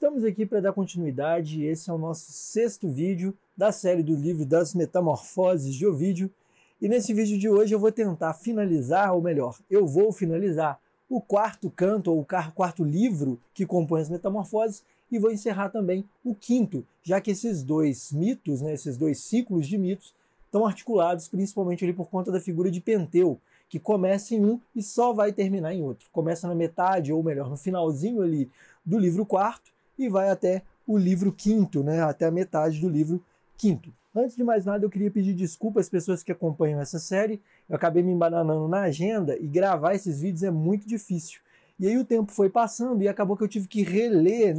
Estamos aqui para dar continuidade, esse é o nosso 6º vídeo da série do livro das Metamorfoses de Ovídio, e nesse vídeo de hoje eu vou tentar finalizar, ou melhor, eu vou finalizar o 4º canto, ou o 4º livro que compõe as Metamorfoses, e vou encerrar também o 5º, já que esses dois mitos, esses dois ciclos de mitos, estão articulados principalmente ali por conta da figura de Penteu, que começa em um e só vai terminar em outro. Começa na metade, ou melhor, no finalzinho ali do livro 4º, e vai até o livro 5º, até a metade do livro 5º. Antes de mais nada, eu queria pedir desculpa às pessoas que acompanham essa série. Eu acabei me embananando na agenda e gravar esses vídeos é muito difícil. E aí o tempo foi passando e acabou que eu tive que reler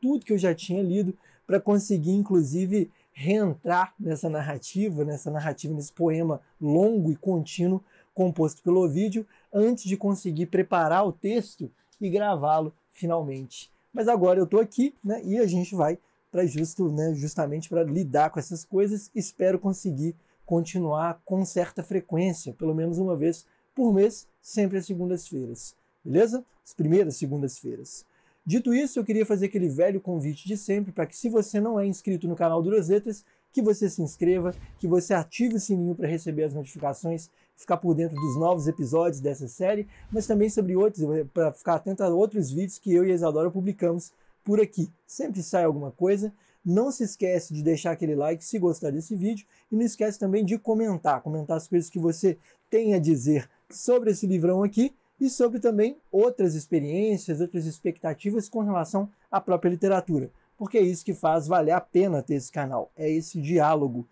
tudo que eu já tinha lido para conseguir, inclusive, reentrar nessa narrativa, nesse poema longo e contínuo composto pelo Ovídio, antes de conseguir preparar o texto e gravá-lo finalmente. Mas agora eu estou aqui, e a gente vai para justamente para lidar com essas coisas. Espero conseguir continuar com certa frequência, pelo menos uma vez por mês, sempre às segundas-feiras. Beleza? As primeiras segundas-feiras. Dito isso, eu queria fazer aquele velho convite de sempre para que, se você não é inscrito no canal do Duras Letras, que você se inscreva, que você ative o sininho para receber as notificações, ficar por dentro dos novos episódios dessa série, mas também sobre outros, para ficar atento a outros vídeos que eu e a Isadora publicamos por aqui. Sempre sai alguma coisa. Não se esquece de deixar aquele like se gostar desse vídeo e não esquece também de comentar as coisas que você tem a dizer sobre esse livrão aqui e sobre também outras experiências, outras expectativas com relação à própria literatura. Porque é isso que faz valer a pena ter esse canal, é esse diálogo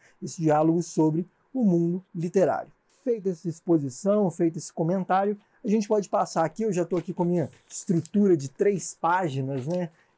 sobre o mundo literário. Feita essa exposição, feito esse comentário, a gente pode passar aqui, eu já estou aqui com a minha estrutura de 3 páginas,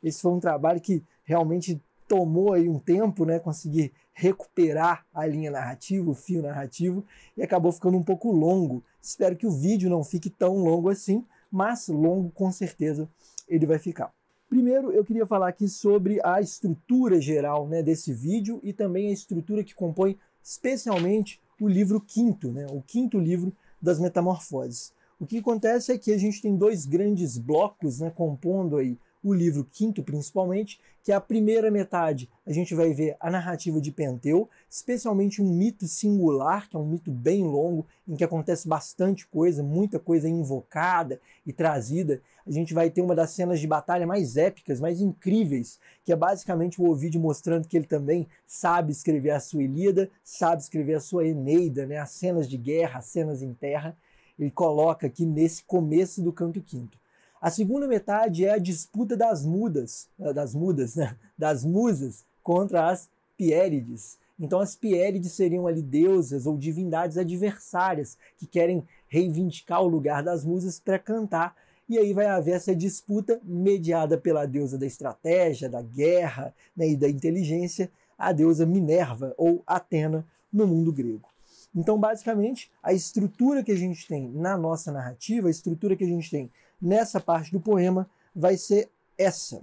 Esse foi um trabalho que realmente tomou aí um tempo, conseguir recuperar a linha narrativa, o fio narrativo, e acabou ficando um pouco longo. Espero que o vídeo não fique tão longo assim, mas longo com certeza ele vai ficar. Primeiro, eu queria falar aqui sobre a estrutura geral desse vídeo e também a estrutura que compõe especialmente o livro 5º, o 5º livro das Metamorfoses. O que acontece é que a gente tem 2 grandes blocos compondo aí o livro 5º principalmente, que é a primeira metade a gente vai ver a narrativa de Penteu, especialmente um mito singular, que é um mito bem longo, em que acontece bastante coisa, muita coisa invocada e trazida. A gente vai ter uma das cenas de batalha mais épicas, mais incríveis, que é basicamente o Ovídio mostrando que ele também sabe escrever a sua Ilíada, sabe escrever a sua Eneida, as cenas de guerra, as cenas em terra, ele coloca aqui nesse começo do canto 5º. A segunda metade é a disputa das musas contra as Piérides. Então as Piérides seriam ali deusas ou divindades adversárias que querem reivindicar o lugar das musas para cantar. E aí vai haver essa disputa mediada pela deusa da estratégia, da guerra e da inteligência, a deusa Minerva ou Atena no mundo grego. Então, basicamente, a estrutura que a gente tem na nossa narrativa, a estrutura que a gente tem nessa parte do poema, vai ser essa.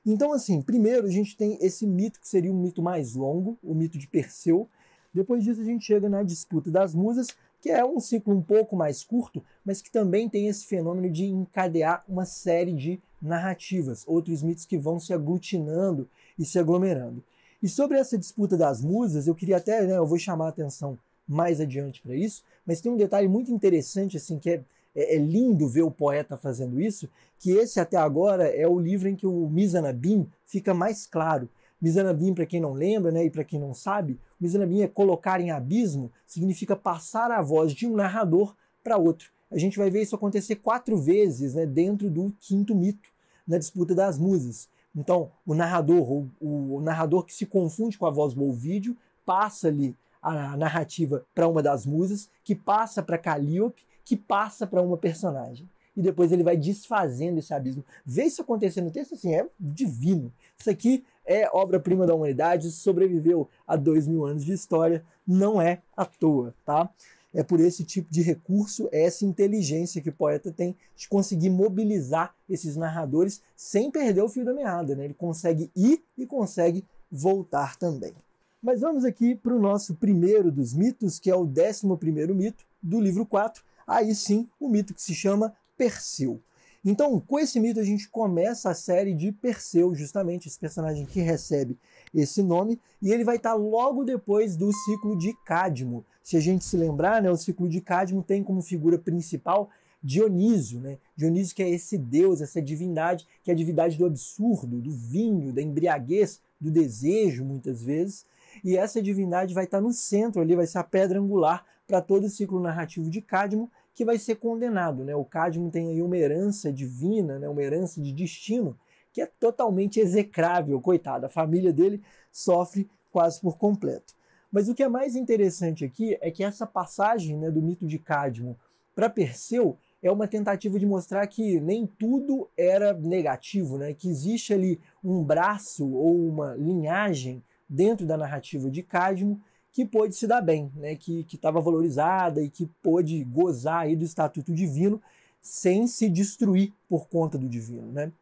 Então, assim, primeiro a gente tem esse mito que seria um mito mais longo, o mito de Perseu. Depois disso a gente chega na disputa das musas, que é um ciclo um pouco mais curto, mas que também tem esse fenômeno de encadear uma série de narrativas, outros mitos que vão se aglutinando e se aglomerando. E sobre essa disputa das musas, eu queria até, eu vou chamar a atenção mais adiante para isso, mas tem um detalhe muito interessante, assim, que é lindo ver o poeta fazendo isso, que esse até agora é o livro em que o Mizanabim fica mais claro. Mizanabim, para quem não lembra, e para quem não sabe, Mizanabim é colocar em abismo, significa passar a voz de um narrador para outro. A gente vai ver isso acontecer 4 vezes dentro do 5º mito, na disputa das musas. Então, o narrador que se confunde com a voz do Ovídio, passa ali a narrativa para uma das musas, que passa para Calíope, que passa para uma personagem. E depois ele vai desfazendo esse abismo. Ver isso acontecer no texto, assim, é divino. Isso aqui é obra-prima da humanidade, sobreviveu a 2000 anos de história, não é à toa, tá? É por esse tipo de recurso, é essa inteligência que o poeta tem de conseguir mobilizar esses narradores sem perder o fio da meada, Ele consegue ir e consegue voltar também. Mas vamos aqui para o nosso primeiro dos mitos, que é o 11º mito do livro 4, aí sim o mito que se chama Perseu. Então, com esse mito, a gente começa a série de Perseu, justamente, esse personagem que recebe esse nome, e ele vai estar logo depois do ciclo de Cádmo. Se a gente se lembrar, né, o ciclo de Cádmo tem como figura principal Dionísio, né? Dionísio, que é esse deus, essa divindade, que é a divindade do absurdo, do vinho, da embriaguez, do desejo, muitas vezes. E essa divindade vai estar no centro ali, vai ser a pedra angular para todo o ciclo narrativo de Cádmo, que vai ser condenado, né? O Cádmo tem aí uma herança divina, né? Uma herança de destino, que é totalmente execrável, coitado. A família dele sofre quase por completo. Mas o que é mais interessante aqui é que essa passagem, né, do mito de Cádmo para Perseu é uma tentativa de mostrar que nem tudo era negativo, né? Que existe ali um braço ou uma linhagem dentro da narrativa de Cádmo que pôde se dar bem, né? Que estava valorizada e que pôde gozar aí do estatuto divino sem se destruir por conta do divino, né?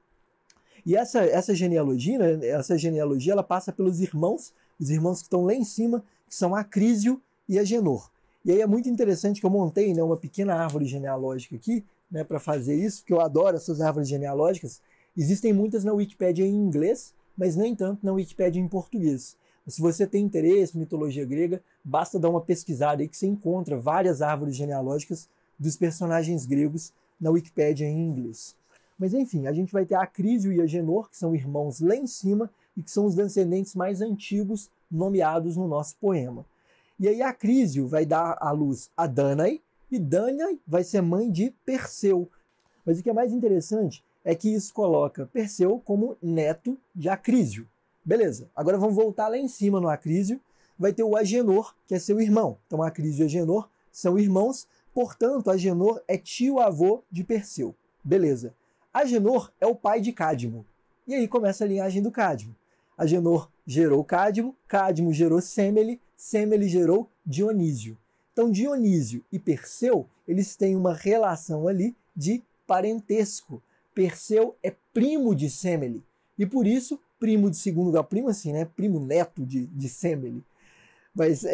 E essa genealogia, né? Essa genealogia ela passa pelos irmãos, os irmãos que estão lá em cima, que são Acrísio e Agenor. E aí é muito interessante que eu montei, né, uma pequena árvore genealógica aqui, né, para fazer isso, porque eu adoro essas árvores genealógicas. Existem muitas na Wikipédia em inglês, mas nem tanto na Wikipédia em português. Se você tem interesse em mitologia grega, basta dar uma pesquisada aí que você encontra várias árvores genealógicas dos personagens gregos na Wikipédia em inglês. Mas enfim, a gente vai ter Acrísio e Agenor, que são irmãos lá em cima e que são os descendentes mais antigos nomeados no nosso poema. E aí Acrísio vai dar à luz a Danae, e Danae vai ser mãe de Perseu. Mas o que é mais interessante é que isso coloca Perseu como neto de Acrísio. Beleza, agora vamos voltar lá em cima no Acrísio. Vai ter o Agenor, que é seu irmão. Então Acrísio e Agenor são irmãos, portanto Agenor é tio-avô de Perseu. Beleza. Agenor é o pai de Cádmo. E aí começa a linhagem do Cádmo. Agenor gerou Cádmo, Cádmo gerou Sêmele, Sêmele gerou Dionísio. Então Dionísio e Perseu, eles têm uma relação ali de parentesco. Perseu é primo de Sêmele, e por isso, primo de segundo grau, primo assim, né? Primo neto de Sêmele. Mas,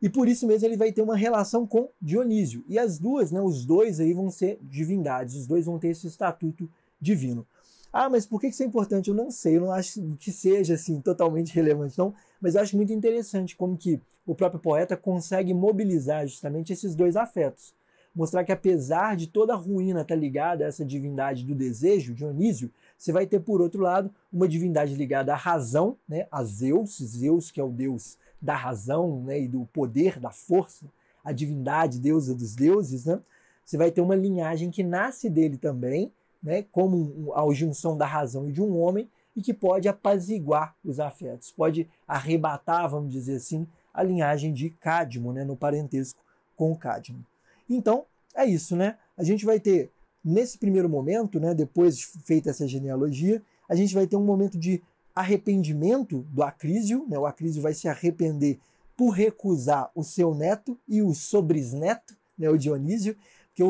e por isso mesmo ele vai ter uma relação com Dionísio. E as duas, né, os dois aí vão ser divindades, os dois vão ter esse estatuto divino. Ah, mas por que isso é importante? Eu não sei, eu não acho que seja assim totalmente relevante, não, mas eu acho muito interessante como que o próprio poeta consegue mobilizar justamente esses dois afetos. Mostrar que apesar de toda a ruína estar ligada a essa divindade do desejo, Dionísio, você vai ter, por outro lado, uma divindade ligada à razão, né, a Zeus, Zeus que é o deus da razão, né, e do poder, da força, a divindade, deusa dos deuses, né? Você vai ter uma linhagem que nasce dele também, né, como a junção da razão e de um homem, e que pode apaziguar os afetos, pode arrebatar, vamos dizer assim, a linhagem de Cádmo, né, no parentesco com o Cádmo. Então, é isso, né? A gente vai ter, nesse primeiro momento, né, depois de feita essa genealogia, a gente vai ter um momento de arrependimento do Acrísio, né? O Acrísio vai se arrepender por recusar o seu neto e o sobrisneto, né, o Dionísio, porque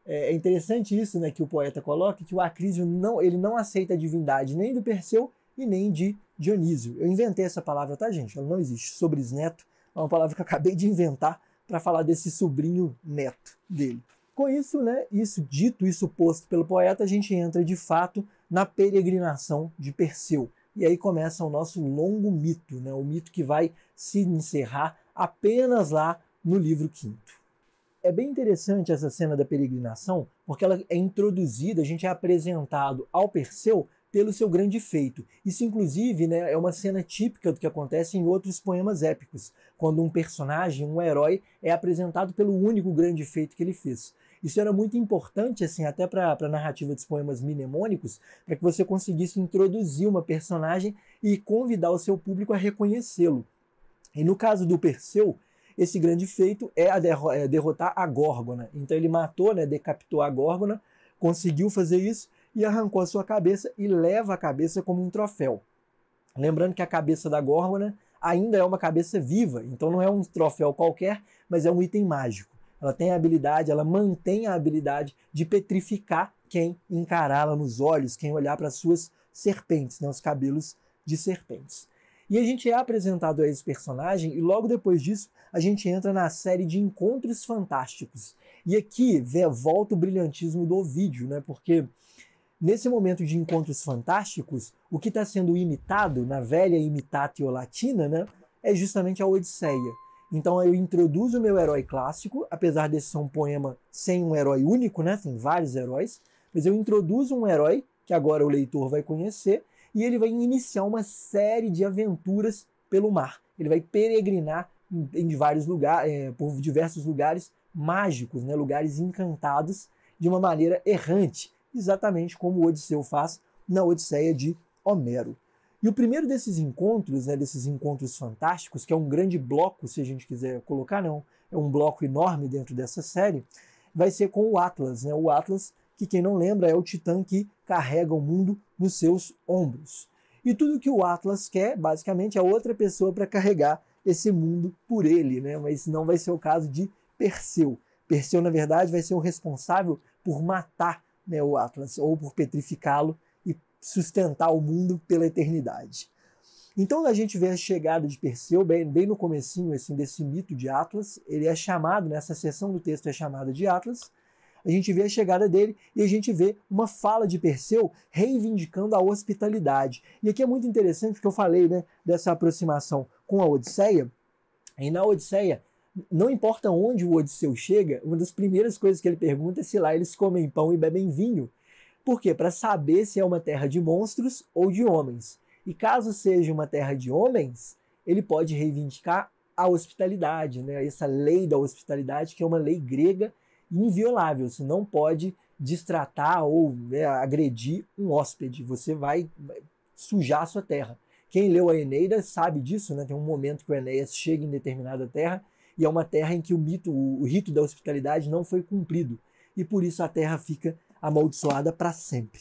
é interessante isso, né, que o poeta coloca, que o Acrísio ele não aceita a divindade nem do Perseu e nem de Dionísio. Eu inventei essa palavra, tá, gente? Ela não existe. Sobrisneto é uma palavra que eu acabei de inventar para falar desse sobrinho neto dele. Com isso, né, isso posto pelo poeta, a gente entra de fato na peregrinação de Perseu. E aí começa o nosso longo mito, né, o mito que vai se encerrar apenas lá no livro quinto. É bem interessante essa cena da peregrinação, porque ela é introduzida, a gente é apresentado ao Perseu pelo seu grande feito. Isso, inclusive, né, é uma cena típica do que acontece em outros poemas épicos, quando um personagem, um herói, é apresentado pelo único grande feito que ele fez. Isso era muito importante, assim, até para a narrativa dos poemas mnemônicos, para que você conseguisse introduzir uma personagem e convidar o seu público a reconhecê-lo. E no caso do Perseu, esse grande feito é derrotar a Górgona. Então ele matou, né, decapitou a Górgona, conseguiu fazer isso e arrancou a sua cabeça e leva a cabeça como um troféu. Lembrando que a cabeça da Górgona ainda é uma cabeça viva, então não é um troféu qualquer, mas é um item mágico. Ela tem a habilidade, ela mantém a habilidade de petrificar quem encará-la nos olhos, quem olhar para as suas serpentes, né, os cabelos de serpentes. E a gente é apresentado a esse personagem e logo depois disso a gente entra na série de Encontros Fantásticos. E aqui volta o brilhantismo do Ovídio, né? Porque nesse momento de encontros fantásticos, o que está sendo imitado na velha imitatio latina, né, é justamente a Odisseia. Então eu introduzo o meu herói clássico, apesar desse ser um poema sem um herói único, né, tem vários heróis, mas eu introduzo um herói que agora o leitor vai conhecer e ele vai iniciar uma série de aventuras pelo mar. Ele vai peregrinar em vários lugares, por diversos lugares mágicos, né, lugares encantados de uma maneira errante, exatamente como o Odisseu faz na Odisseia de Homero. E o primeiro desses encontros, né, desses encontros fantásticos, que é um grande bloco, se a gente quiser colocar, não, é um bloco enorme dentro dessa série, vai ser com o Atlas, né? O Atlas, que quem não lembra é o titã que carrega o mundo nos seus ombros. E tudo que o Atlas quer, basicamente, é outra pessoa para carregar esse mundo por ele, né? Mas não vai ser o caso de Perseu. Perseu, na verdade, vai ser o responsável por matar, né, o Atlas, ou por petrificá-lo e sustentar o mundo pela eternidade. Então a gente vê a chegada de Perseu bem no comecinho assim, desse mito de Atlas. Ele é chamado, nessa seção do texto é chamada de Atlas. A gente vê a chegada dele e a gente vê uma fala de Perseu reivindicando a hospitalidade. E aqui é muito interessante porque eu falei, né, dessa aproximação com a Odisseia. E na Odisseia, não importa onde o Odisseu chega, uma das primeiras coisas que ele pergunta é se lá eles comem pão e bebem vinho. Por quê? Para saber se é uma terra de monstros ou de homens. E caso seja uma terra de homens, ele pode reivindicar a hospitalidade, né? Essa lei da hospitalidade, que é uma lei grega inviolável. Você não pode destratar ou, né, agredir um hóspede. Você vai sujar a sua terra. Quem leu a Eneida sabe disso, né? Tem um momento que o Enéas chega em determinada terra e é uma terra em que o rito da hospitalidade não foi cumprido. E por isso a terra fica amaldiçoada para sempre.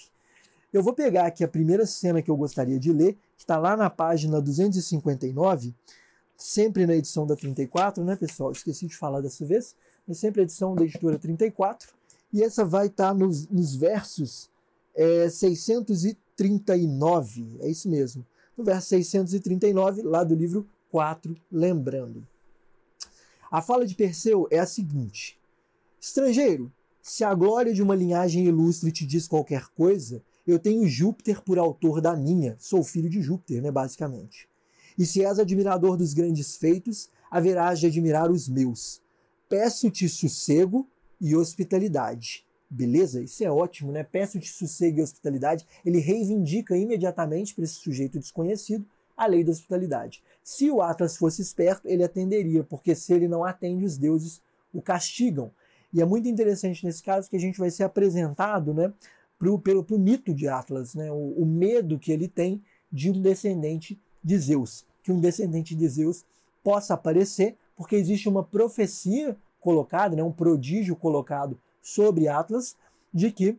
Eu vou pegar aqui a primeira cena que eu gostaria de ler, que está lá na página 259, sempre na edição da 34, né, pessoal? Esqueci de falar dessa vez, mas sempre a edição da editora 34. E essa vai estar nos versos 639, é isso mesmo. No verso 639, lá do livro 4, Lembrando. A fala de Perseu é a seguinte: estrangeiro, se a glória de uma linhagem ilustre te diz qualquer coisa, eu tenho Júpiter por autor da minha, sou filho de Júpiter, né, basicamente. E se és admirador dos grandes feitos, haverás de admirar os meus. Peço-te sossego e hospitalidade. Beleza? Isso é ótimo, né? Peço-te sossego e hospitalidade. Ele reivindica imediatamente para esse sujeito desconhecido a lei da hospitalidade. Se o Atlas fosse esperto, ele atenderia, porque se ele não atende, os deuses o castigam. E é muito interessante nesse caso que a gente vai ser apresentado, né, pelo mito de Atlas, né, o medo que ele tem de um descendente de Zeus. Que um descendente de Zeus possa aparecer, porque existe uma profecia colocada, né, um prodígio colocado sobre Atlas, de que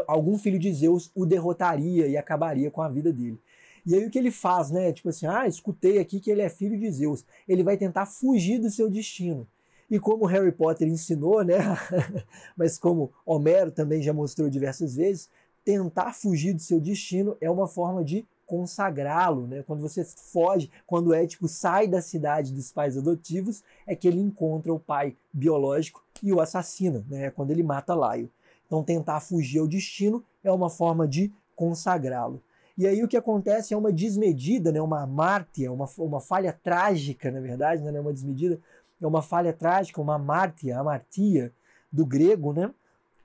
algum filho de Zeus o derrotaria e acabaria com a vida dele. E aí o que ele faz, né? Tipo assim, escutei aqui que ele é filho de Zeus. Ele vai tentar fugir do seu destino. E como Harry Potter ensinou, né? Mas como Homero também já mostrou diversas vezes, tentar fugir do seu destino é uma forma de consagrá-lo, né? Quando você foge, quando sai da cidade dos pais adotivos, é que ele encontra o pai biológico e o assassina, né? Quando ele mata Laio. Então tentar fugir ao destino é uma forma de consagrá-lo. E aí o que acontece é uma desmedida, né, uma amártia, uma falha trágica, na verdade, não é uma desmedida, é uma falha trágica, uma amártia, amartia do grego, né,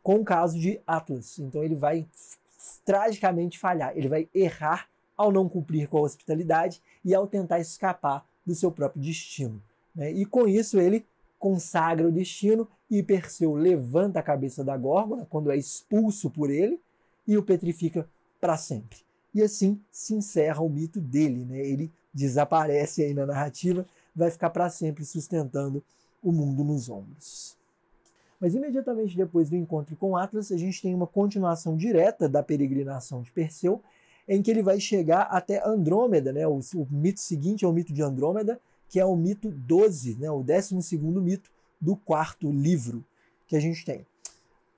com o caso de Atlas. Então ele vai tragicamente falhar, ele vai errar ao não cumprir com a hospitalidade e ao tentar escapar do seu próprio destino, né? E com isso ele consagra o destino e Perseu levanta a cabeça da górgona quando é expulso por ele e o petrifica para sempre. E assim se encerra o mito dele, né? Ele desaparece aí na narrativa, vai ficar para sempre sustentando o mundo nos ombros. Mas imediatamente depois do encontro com Atlas, a gente tem uma continuação direta da peregrinação de Perseu, em que ele vai chegar até Andrômeda, né? O mito seguinte é o mito de Andrômeda, que é o mito 12, né? O 12º mito do 4º livro que a gente tem.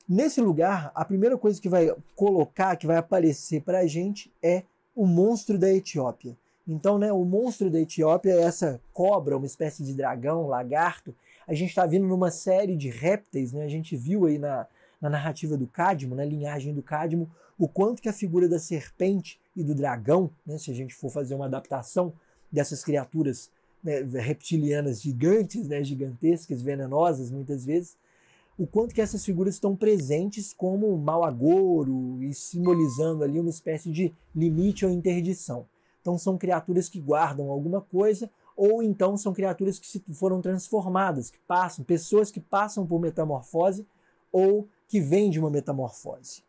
Nesse lugar, a primeira coisa que vai colocar, que vai aparecer para a gente é o monstro da Etiópia. Então, né, o monstro da Etiópia é essa cobra, uma espécie de dragão, lagarto, a gente está vindo numa série de répteis, né? A gente viu aí na narrativa do Cadmo, na linhagem do Cadmo, o quanto que a figura da serpente e do dragão, né, se a gente for fazer uma adaptação dessas criaturas, né, reptilianas gigantes, né, gigantescas, venenosas muitas vezes, o quanto que essas figuras estão presentes como mau agouro e simbolizando ali uma espécie de limite ou interdição. Então são criaturas que guardam alguma coisa, ou então são criaturas que foram transformadas, que passam, pessoas que passam por metamorfose ou que vêm de uma metamorfose.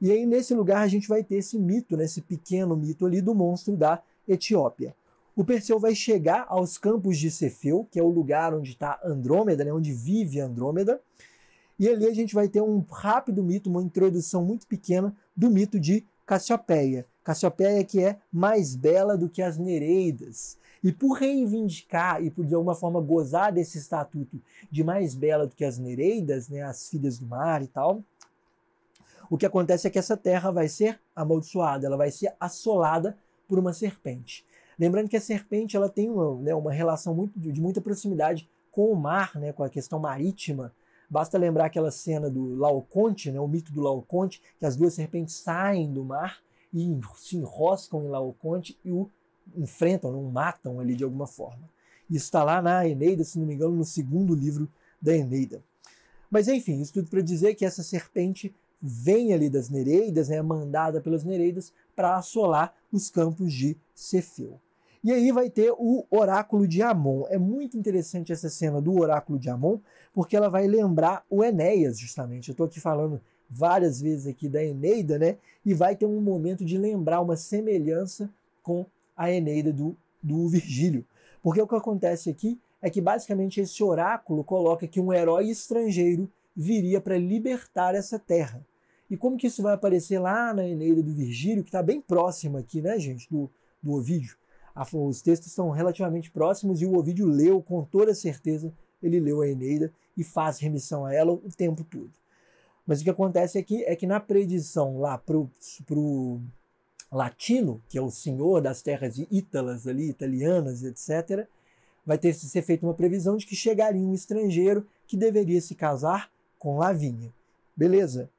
E aí nesse lugar a gente vai ter esse mito, né, esse pequeno mito ali do monstro da Etiópia. O Perseu vai chegar aos campos de Cefeu, que é o lugar onde está Andrômeda, né, onde vive Andrômeda, e ali a gente vai ter um rápido mito, uma introdução muito pequena do mito de Cassiopeia. Cassiopeia que é mais bela do que as Nereidas. E por reivindicar e por de alguma forma gozar desse estatuto de mais bela do que as Nereidas, né, as filhas do mar e tal, o que acontece é que essa terra vai ser amaldiçoada, ela vai ser assolada por uma serpente. Lembrando que a serpente ela tem uma relação de muita proximidade com o mar, né, com a questão marítima. Basta lembrar aquela cena do Laoconte, né, o mito do Laoconte, que as duas serpentes saem do mar e se enroscam em Laoconte e o enfrentam, o matam ali de alguma forma. Isso está lá na Eneida, se não me engano, no segundo livro da Eneida. Mas enfim, isso tudo para dizer que essa serpente vem ali das Nereidas, né, mandada pelas Nereidas para assolar os campos de Cefeu. E aí vai ter o oráculo de Amon. É muito interessante essa cena do oráculo de Amon, porque ela vai lembrar o Enéas, justamente. Eu estou aqui falando várias vezes aqui da Eneida, né? E vai ter um momento de lembrar uma semelhança com a Eneida do Virgílio. Porque o que acontece aqui é que basicamente esse oráculo coloca que um herói estrangeiro viria para libertar essa terra. E como que isso vai aparecer lá na Eneida do Virgílio, que está bem próximo aqui, né, gente, do Ovídio. Os textos estão relativamente próximos e o Ovídio leu, com toda certeza, ele leu a Eneida e faz remissão a ela o tempo todo. Mas o que acontece aqui é que na predição lá pro Latino, que é o senhor das terras ítalas ali, italianas, etc., vai ter que ser feita uma previsão de que chegaria um estrangeiro que deveria se casar com Lavínia. Beleza?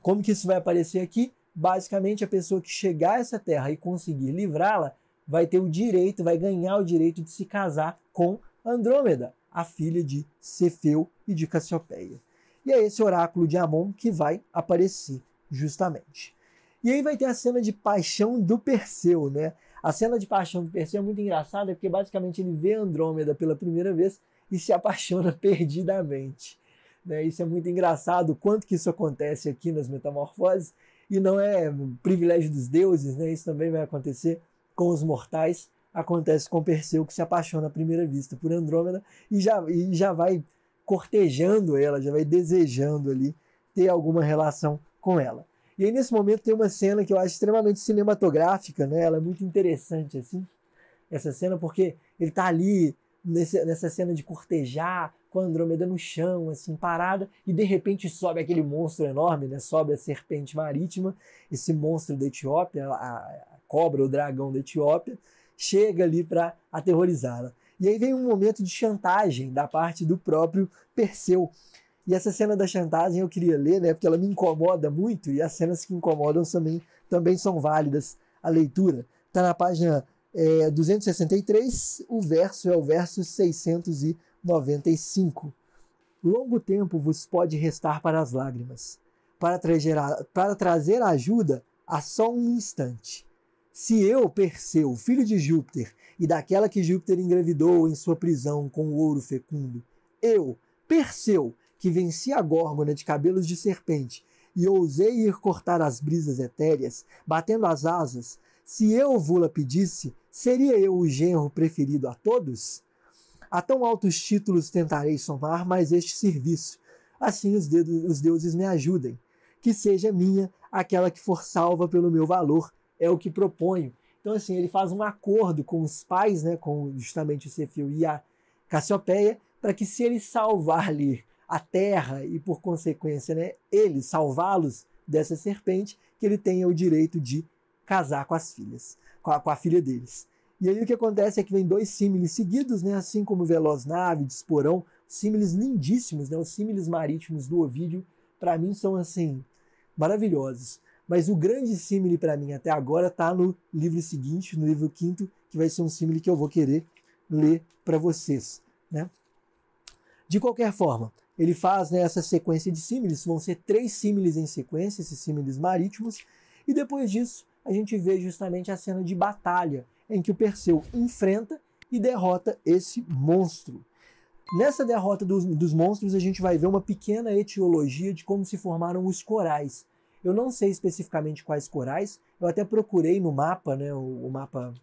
Como que isso vai aparecer aqui? Basicamente, a pessoa que chegar a essa terra e conseguir livrá-la vai ter o direito, vai ganhar o direito de se casar com Andrômeda, a filha de Cefeu e de Cassiopeia. E é esse oráculo de Amon que vai aparecer, justamente. E aí vai ter a cena de paixão do Perseu, né? A cena de paixão do Perseu é muito engraçada, porque basicamente ele vê Andrômeda pela primeira vez e se apaixona perdidamente. Né? Isso é muito engraçado, o quanto que isso acontece aqui nas Metamorfoses, e não é privilégio dos deuses, né? Isso também vai acontecer com os mortais, acontece com Perseu, que se apaixona à primeira vista por Andrômeda e já vai cortejando ela, já vai desejando ali ter alguma relação com ela. E aí nesse momento tem uma cena que eu acho extremamente cinematográfica, né? Ela é muito interessante assim, essa cena, porque ele está ali nessa cena de cortejar, com a Andrômeda no chão, assim, parada, e de repente sobe aquele monstro enorme, né? Sobe a serpente marítima, esse monstro da Etiópia, a cobra, o dragão da Etiópia, chega ali para aterrorizá-la. E aí vem um momento de chantagem da parte do próprio Perseu. E essa cena da chantagem eu queria ler, né? Porque ela me incomoda muito, e as cenas que incomodam também são válidas a leitura. Está na página 263, o verso é o verso 695. Longo tempo vos pode restar para as lágrimas. Para trazer ajuda, há só um instante. Se eu, Perseu, filho de Júpiter, e daquela que Júpiter engravidou em sua prisão com o ouro fecundo, eu, Perseu, que venci a Górgona de cabelos de serpente, e ousei ir cortar as brisas etéreas, batendo as asas, se eu vô-la pedisse, seria eu o genro preferido a todos? A tão altos títulos tentarei somar, mas este serviço. Assim os deuses me ajudem. Que seja minha aquela que for salva pelo meu valor, é o que proponho. Então, assim, ele faz um acordo com os pais, né, com justamente o Cefeu e a Cassiopeia, para que se ele salvar-lhe a terra e, por consequência, né, ele salvá-los dessa serpente, que ele tenha o direito de casar com as filhas, com a filha deles. E aí o que acontece é que vem dois símiles seguidos, né, assim como Veloz Nave, Disporão símiles lindíssimos, né? Os símiles marítimos do Ovídio, para mim, são assim maravilhosos. Mas o grande símile para mim até agora está no livro seguinte, no livro 5º, que vai ser um símile que eu vou querer ler para vocês, né? De qualquer forma, ele faz, né, essa sequência de símiles, vão ser 3 símiles em sequência, esses símiles marítimos, e depois disso a gente vê justamente a cena de batalha, em que o Perseu enfrenta e derrota esse monstro. Nessa derrota dos monstros, a gente vai ver uma pequena etiologia de como se formaram os corais. Eu não sei especificamente quais corais, eu até procurei no mapa, né, o mapa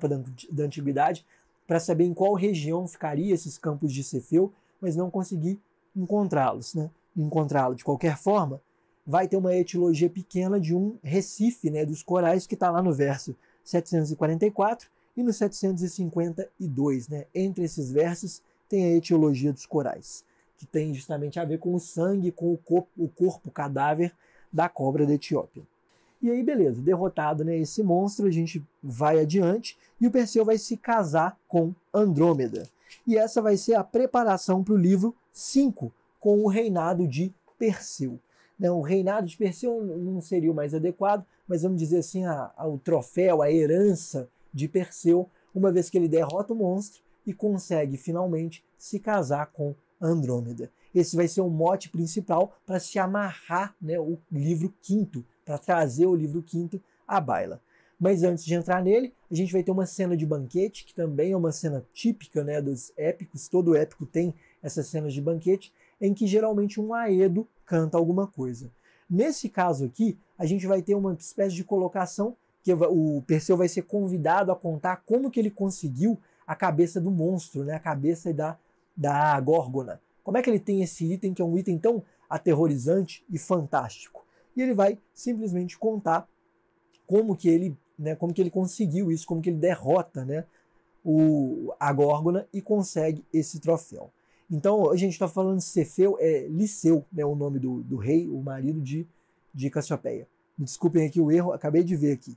da antiguidade, para saber em qual região ficaria esses campos de Cefeu, mas não consegui encontrá-los, né? Encontrá-lo. De qualquer forma, vai ter uma etiologia pequena de um recife, né, dos corais, que está lá no verso 744 e no 752. Né? Entre esses versos tem a etiologia dos corais, que tem justamente a ver com o sangue, com o corpo cadáver da cobra da Etiópia. E aí, beleza, derrotado, né, esse monstro, a gente vai adiante e o Perseu vai se casar com Andrômeda. E essa vai ser a preparação para o livro 5, com o reinado de Perseu. O reinado de Perseu não seria o mais adequado, mas vamos dizer assim, o troféu, a herança de Perseu, uma vez que ele derrota o monstro e consegue finalmente se casar com Andrômeda. Esse vai ser o mote principal para se amarrar, né, o livro 5º, para trazer o livro 5º à baila. Mas antes de entrar nele, a gente vai ter uma cena de banquete, que também é uma cena típica, né, dos épicos. Todo épico tem essas cenas de banquete, em que geralmente um aedo canta alguma coisa. Nesse caso aqui, a gente vai ter uma espécie de colocação, que o Perseu vai ser convidado a contar como que ele conseguiu a cabeça do monstro, né, a cabeça da Górgona. Como é que ele tem esse item, que é um item tão aterrorizante e fantástico? E ele vai simplesmente contar como que ele conseguiu isso, como que ele derrota, né, a Górgona e consegue esse troféu. Então, a gente está falando de Cefeu, é Liceu, né, o nome do rei, o marido de Cassiopeia. Me desculpem aqui o erro, acabei de ver aqui.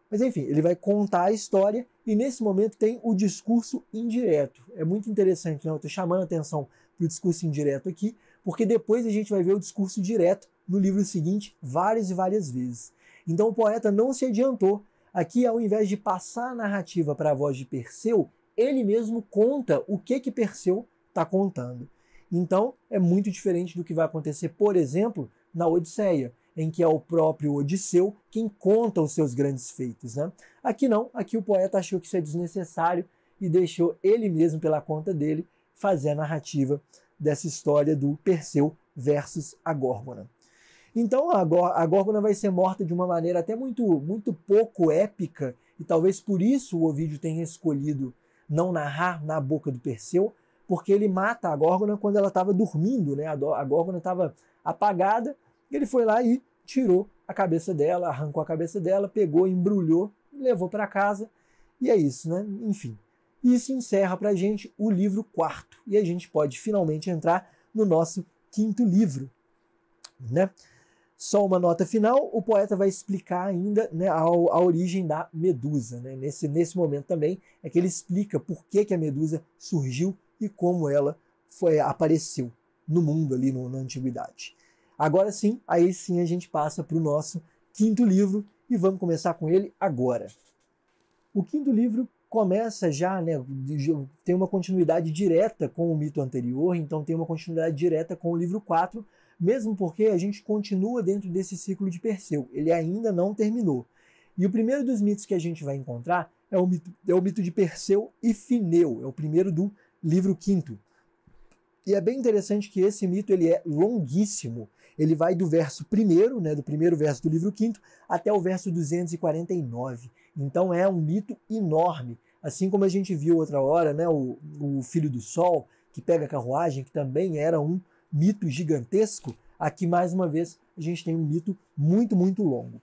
Mas enfim, ele vai contar a história e nesse momento tem o discurso indireto. É muito interessante, né? Eu estou chamando a atenção para o discurso indireto aqui, porque depois a gente vai ver o discurso direto no livro seguinte várias e várias vezes. Então o poeta não se adiantou. Aqui, ao invés de passar a narrativa para a voz de Perseu, ele mesmo conta o que Perseu está contando. Então é muito diferente do que vai acontecer, por exemplo, na Odisseia, em que é o próprio Odisseu quem conta os seus grandes feitos. Né? Aqui não, aqui o poeta achou que isso é desnecessário e deixou ele mesmo, pela conta dele, fazer a narrativa dessa história do Perseu versus a Górgona. Então a Górgona vai ser morta de uma maneira até muito pouco épica, e talvez por isso o Ovídio tenha escolhido não narrar na boca do Perseu, porque ele mata a Górgona quando ela estava dormindo, né? A Górgona estava apagada, ele foi lá e tirou a cabeça dela, arrancou a cabeça dela, pegou, embrulhou, levou para casa, e é isso, né? Enfim. Isso encerra para a gente o livro 4º, e a gente pode finalmente entrar no nosso 5º livro, né? Só uma nota final, o poeta vai explicar ainda, né, a origem da Medusa. Né? Nesse momento também é que ele explica por que a Medusa surgiu e como ela apareceu no mundo ali na antiguidade. Agora sim, aí sim a gente passa para o nosso 5º livro e vamos começar com ele agora. O 5º livro começa já, né, tem uma continuidade direta com o mito anterior, então tem uma continuidade direta com o livro 4, mesmo porque a gente continua dentro desse ciclo de Perseu, ele ainda não terminou. E o primeiro dos mitos que a gente vai encontrar é o mito de Perseu e Fineu, é o primeiro do livro 5º. E é bem interessante que esse mito ele é longuíssimo, ele vai do verso 1º, né, do primeiro verso do livro 5º, até o verso 249. Então é um mito enorme, assim como a gente viu outra hora, né, o Filho do Sol, que pega a carruagem, que também era um mito gigantesco. Aqui, mais uma vez, a gente tem um mito muito longo.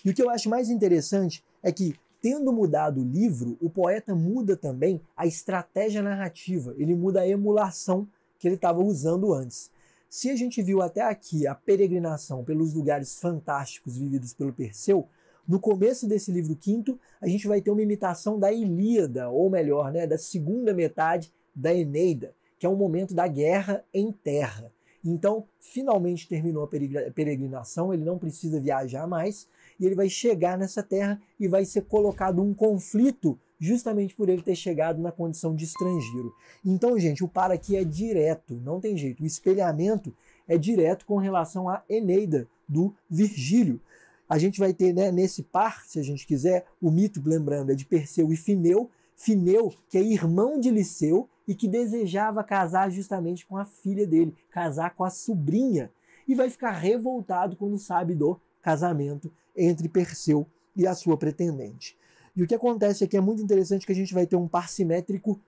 E o que eu acho mais interessante é que, tendo mudado o livro, o poeta muda também a estratégia narrativa, ele muda a emulação que ele estava usando antes. Se a gente viu até aqui a peregrinação pelos lugares fantásticos vividos pelo Perseu, no começo desse livro 5º, a gente vai ter uma imitação da Ilíada, ou melhor, né, da segunda metade da Eneida, que é o momento da guerra em terra. Então, finalmente terminou a peregrinação, ele não precisa viajar mais, e ele vai chegar nessa terra e vai ser colocado um conflito justamente por ele ter chegado na condição de estrangeiro. Então, gente, o par aqui é direto, não tem jeito. O espelhamento é direto com relação à Eneida, do Virgílio. A gente vai ter, né, nesse par, se a gente quiser, o mito, lembrando, é de Perseu e Fineu. Fineu, que é irmão de Liceu e que desejava casar justamente com a filha dele, casar com a sobrinha, e vai ficar revoltado quando sabe do casamento entre Perseu e a sua pretendente. E o que acontece aqui é muito interessante, que a gente vai ter um par simétrico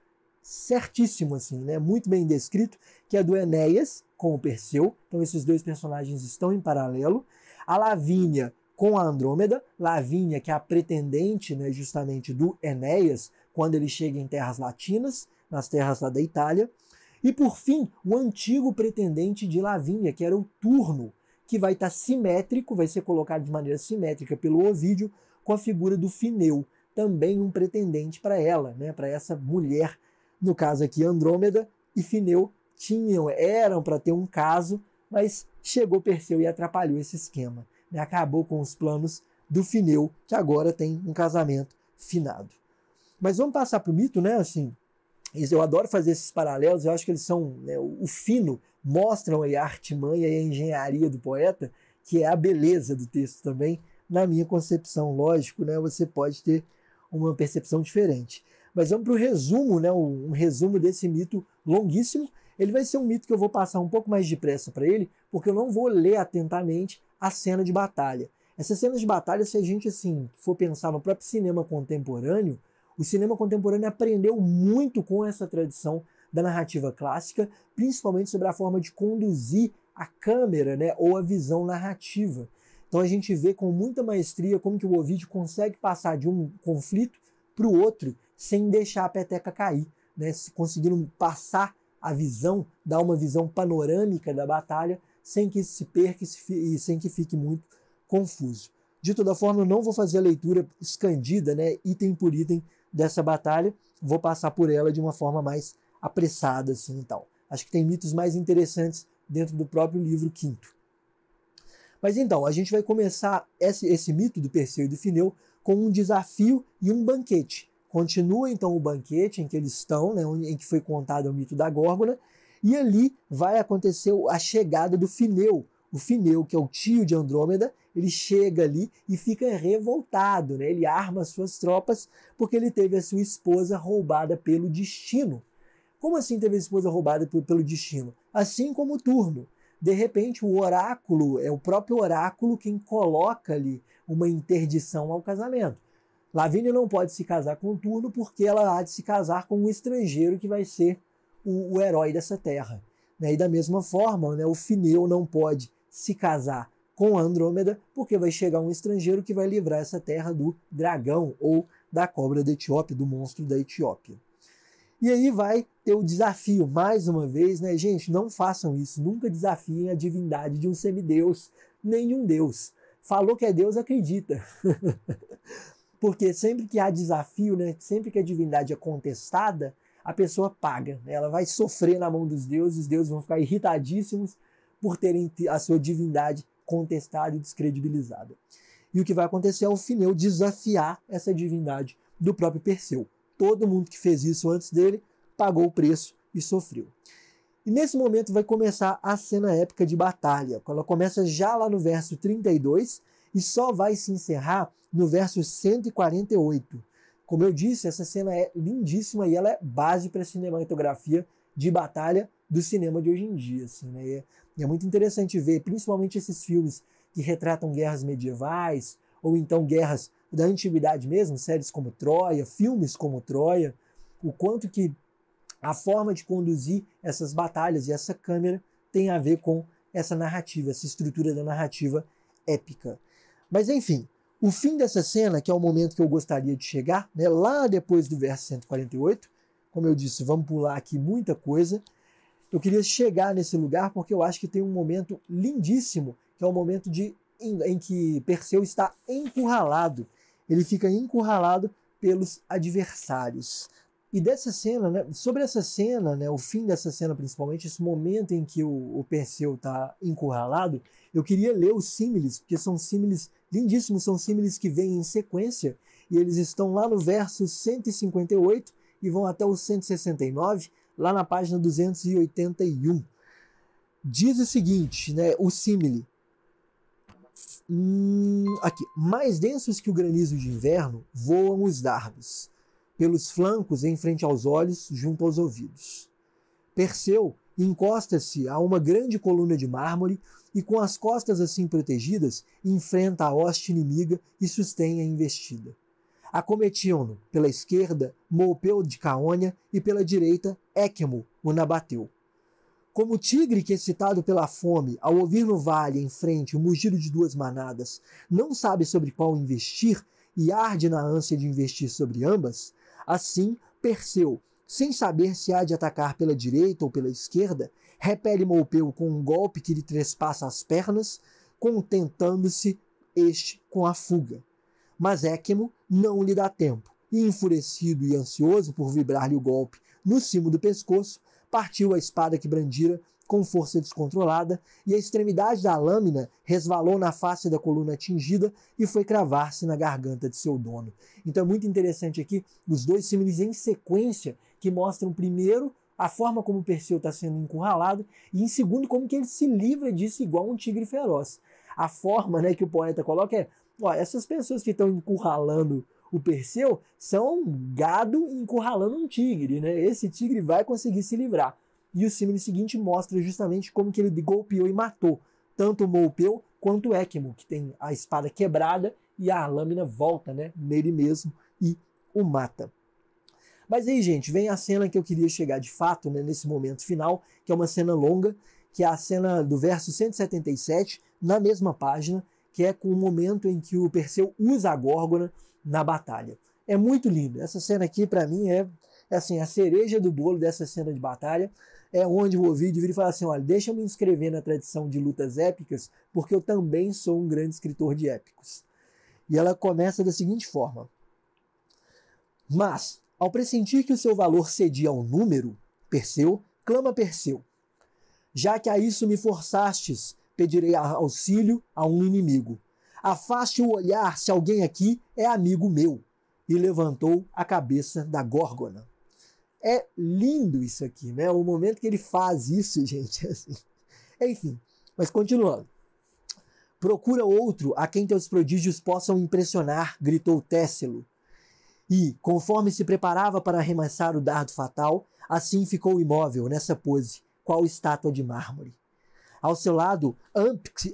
certíssimo, assim, né? Muito bem descrito, que é do Enéas com o Perseu. Então esses dois personagens estão em paralelo. A Lavínia com a Andrômeda. Lavínia, que é a pretendente, né, justamente do Enéas, quando ele chega em terras latinas, nas terras lá da Itália. E por fim, o antigo pretendente de Lavínia, que era o Turno, que vai estar simétrico, vai ser colocado de maneira simétrica pelo Ovídio, com a figura do Fineu, também um pretendente para ela, né, para essa mulher. No caso aqui, Andrômeda e Fineu eram para ter um caso, mas chegou Perseu e atrapalhou esse esquema, né? Acabou com os planos do Fineu, que agora tem um casamento finado. Mas vamos passar para o mito, né? Assim, eu adoro fazer esses paralelos, eu acho que eles são, né, o fino, mostram aí a artimanha e a engenharia do poeta, que é a beleza do texto também, na minha concepção. Lógico, né? Você pode ter uma percepção diferente. Mas vamos para o resumo, né? Um resumo desse mito longuíssimo. Ele vai ser um mito que eu vou passar um pouco mais depressa para ele, porque eu não vou ler atentamente a cena de batalha. Essa cena de batalha, se a gente assim for pensar no próprio cinema contemporâneo, o cinema contemporâneo aprendeu muito com essa tradição da narrativa clássica, principalmente sobre a forma de conduzir a câmera, né, ou a visão narrativa. Então a gente vê com muita maestria como que o Ovídio consegue passar de um conflito para o outro sem deixar a peteca cair, né, conseguindo passar a visão, dar uma visão panorâmica da batalha, sem que se perca e sem que fique muito confuso. De toda forma, eu não vou fazer a leitura escandida, né, item por item dessa batalha, vou passar por ela de uma forma mais apressada, assim, e tal. Acho que tem mitos mais interessantes dentro do próprio livro quinto. Mas então, a gente vai começar esse mito do Perseu e do Fineu com um desafio e um banquete. Continua então o banquete em que eles estão, né, em que foi contado o mito da Górgona, e ali vai acontecer a chegada do Fineu. O Fineu, que é o tio de Andrômeda, ele chega ali e fica revoltado, né? Ele arma as suas tropas porque ele teve a sua esposa roubada pelo destino. Como assim teve a esposa roubada pelo destino? Assim como o Turno. De repente, o oráculo, é o próprio oráculo quem coloca ali uma interdição ao casamento. Lavínia não pode se casar com o Turno porque ela há de se casar com um estrangeiro que vai ser o herói dessa terra. Né? E da mesma forma, né, o Fineu não pode se casar com a Andrômeda porque vai chegar um estrangeiro que vai livrar essa terra do dragão ou da cobra da Etiópia, do monstro da Etiópia. E aí vai ter o desafio, mais uma vez, né, gente, não façam isso, nunca desafiem a divindade de um semideus, nem um deus. Falou que é Deus, acredita. Porque sempre que há desafio, né, sempre que a divindade é contestada, a pessoa paga. Né? Ela vai sofrer na mão dos deuses, os deuses vão ficar irritadíssimos por terem a sua divindade contestada e descredibilizada. E o que vai acontecer é o Fineu desafiar essa divindade do próprio Perseu. Todo mundo que fez isso antes dele pagou o preço e sofreu. E nesse momento vai começar a cena épica de batalha. Ela começa já lá no verso 32 e só vai se encerrar no verso 148. Como eu disse, essa cena é lindíssima e ela é base para a cinematografia de batalha do cinema de hoje em dia. Assim, né? E é muito interessante ver, principalmente esses filmes que retratam guerras medievais ou então guerras da antiguidade mesmo, séries como Troia, filmes como Troia, o quanto que a forma de conduzir essas batalhas e essa câmera tem a ver com essa narrativa, essa estrutura da narrativa épica. Mas enfim, o fim dessa cena, que é o momento que eu gostaria de chegar, né, lá depois do verso 148, como eu disse, vamos pular aqui muita coisa, eu queria chegar nesse lugar porque eu acho que tem um momento lindíssimo, que é o momento em que Perseu está encurralado. Ele fica encurralado pelos adversários. E dessa cena, né, sobre essa cena, né, o fim dessa cena principalmente, esse momento em que o Perseu está encurralado, eu queria ler os símiles, porque são símiles lindíssimos, são símiles que vêm em sequência, e eles estão lá no verso 158 e vão até o 169, lá na página 281. Diz o seguinte, né, o símile. Aqui. Mais densos que o granizo de inverno, voam os dardos. Pelos flancos, em frente aos olhos, junto aos ouvidos. Perseu encosta-se a uma grande coluna de mármore e, com as costas assim protegidas, enfrenta a hoste inimiga e sustém a investida. Acometiam-no, pela esquerda, Moupeu de Caônia e pela direita, Équimo o nabateu. Como o tigre que, excitado pela fome, ao ouvir no vale em frente o mugido de duas manadas, não sabe sobre qual investir e arde na ânsia de investir sobre ambas, assim Perseu, sem saber se há de atacar pela direita ou pela esquerda, repele Moupeu com um golpe que lhe trespassa as pernas, contentando-se este com a fuga. Mas Équimo não lhe dá tempo, e enfurecido e ansioso por vibrar-lhe o golpe no cimo do pescoço, partiu a espada que brandira com força descontrolada, e a extremidade da lâmina resvalou na face da coluna atingida e foi cravar-se na garganta de seu dono. Então é muito interessante aqui os dois símiles em sequência, que mostram primeiro a forma como Perseu está sendo encurralado e em segundo como que ele se livra disso igual um tigre feroz. A forma, né, que o poeta coloca é, ó, essas pessoas que estão encurralando o Perseu são um gado encurralando um tigre, né? Esse tigre vai conseguir se livrar. E o símile seguinte mostra justamente como que ele golpeou e matou tanto o Moupeu quanto o Équimo, que tem a espada quebrada e a lâmina volta, né, nele mesmo e o mata. Mas aí, gente, vem a cena que eu queria chegar de fato, né, nesse momento final, que é uma cena longa, que é a cena do verso 177, na mesma página, que é com o momento em que o Perseu usa a Górgona na batalha. É muito lindo. Essa cena aqui, para mim, é assim, a cereja do bolo dessa cena de batalha. É onde o Ovídio vira e fala assim, olha, deixa eu me inscrever na tradição de lutas épicas, porque eu também sou um grande escritor de épicos. E ela começa da seguinte forma. Mas, ao pressentir que o seu valor cedia ao número, Perseu, clama Perseu. Já que a isso me forçastes, pedirei auxílio a um inimigo. Afaste o olhar se alguém aqui é amigo meu. E levantou a cabeça da Górgona. É lindo isso aqui, né? O momento que ele faz isso, gente. Assim. Enfim, mas continuando. Procura outro a quem teus prodígios possam impressionar, gritou Técilo. E, conforme se preparava para arremessar o dardo fatal, assim ficou imóvel nessa pose, qual estátua de mármore. Ao seu lado,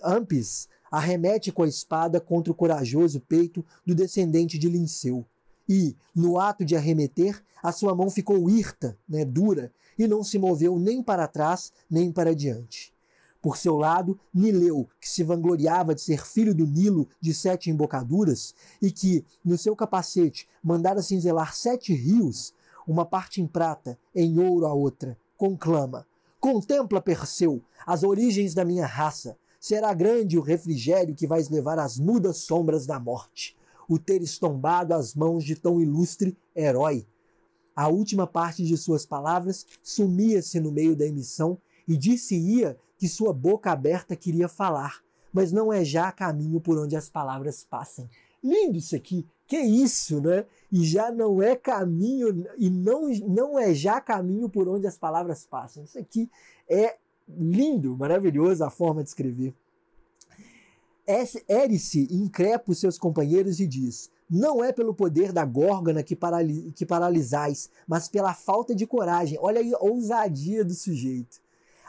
Ampis arremete com a espada contra o corajoso peito do descendente de Linceu. E, no ato de arremeter, a sua mão ficou hirta, né, dura, e não se moveu nem para trás, nem para diante. Por seu lado, Nileu, que se vangloriava de ser filho do Nilo de 7 embocaduras, e que, no seu capacete, mandara cinzelar 7 rios, uma parte em prata, em ouro a outra, conclama: contempla, Perseu, as origens da minha raça. Será grande o refrigério que vais levar às mudas sombras da morte. O teres tombado às mãos de tão ilustre herói. A última parte de suas palavras sumia-se no meio da emissão e disse-ia que sua boca aberta queria falar, mas não é já caminho por onde as palavras passem. Lindo isso aqui, que isso, né? E já não é caminho, e não é já caminho por onde as palavras passam. Isso aqui é lindo, maravilhoso a forma de escrever. Érice increpa os seus companheiros e diz: não é pelo poder da Górgona que paralisais, mas pela falta de coragem. Olha aí a ousadia do sujeito.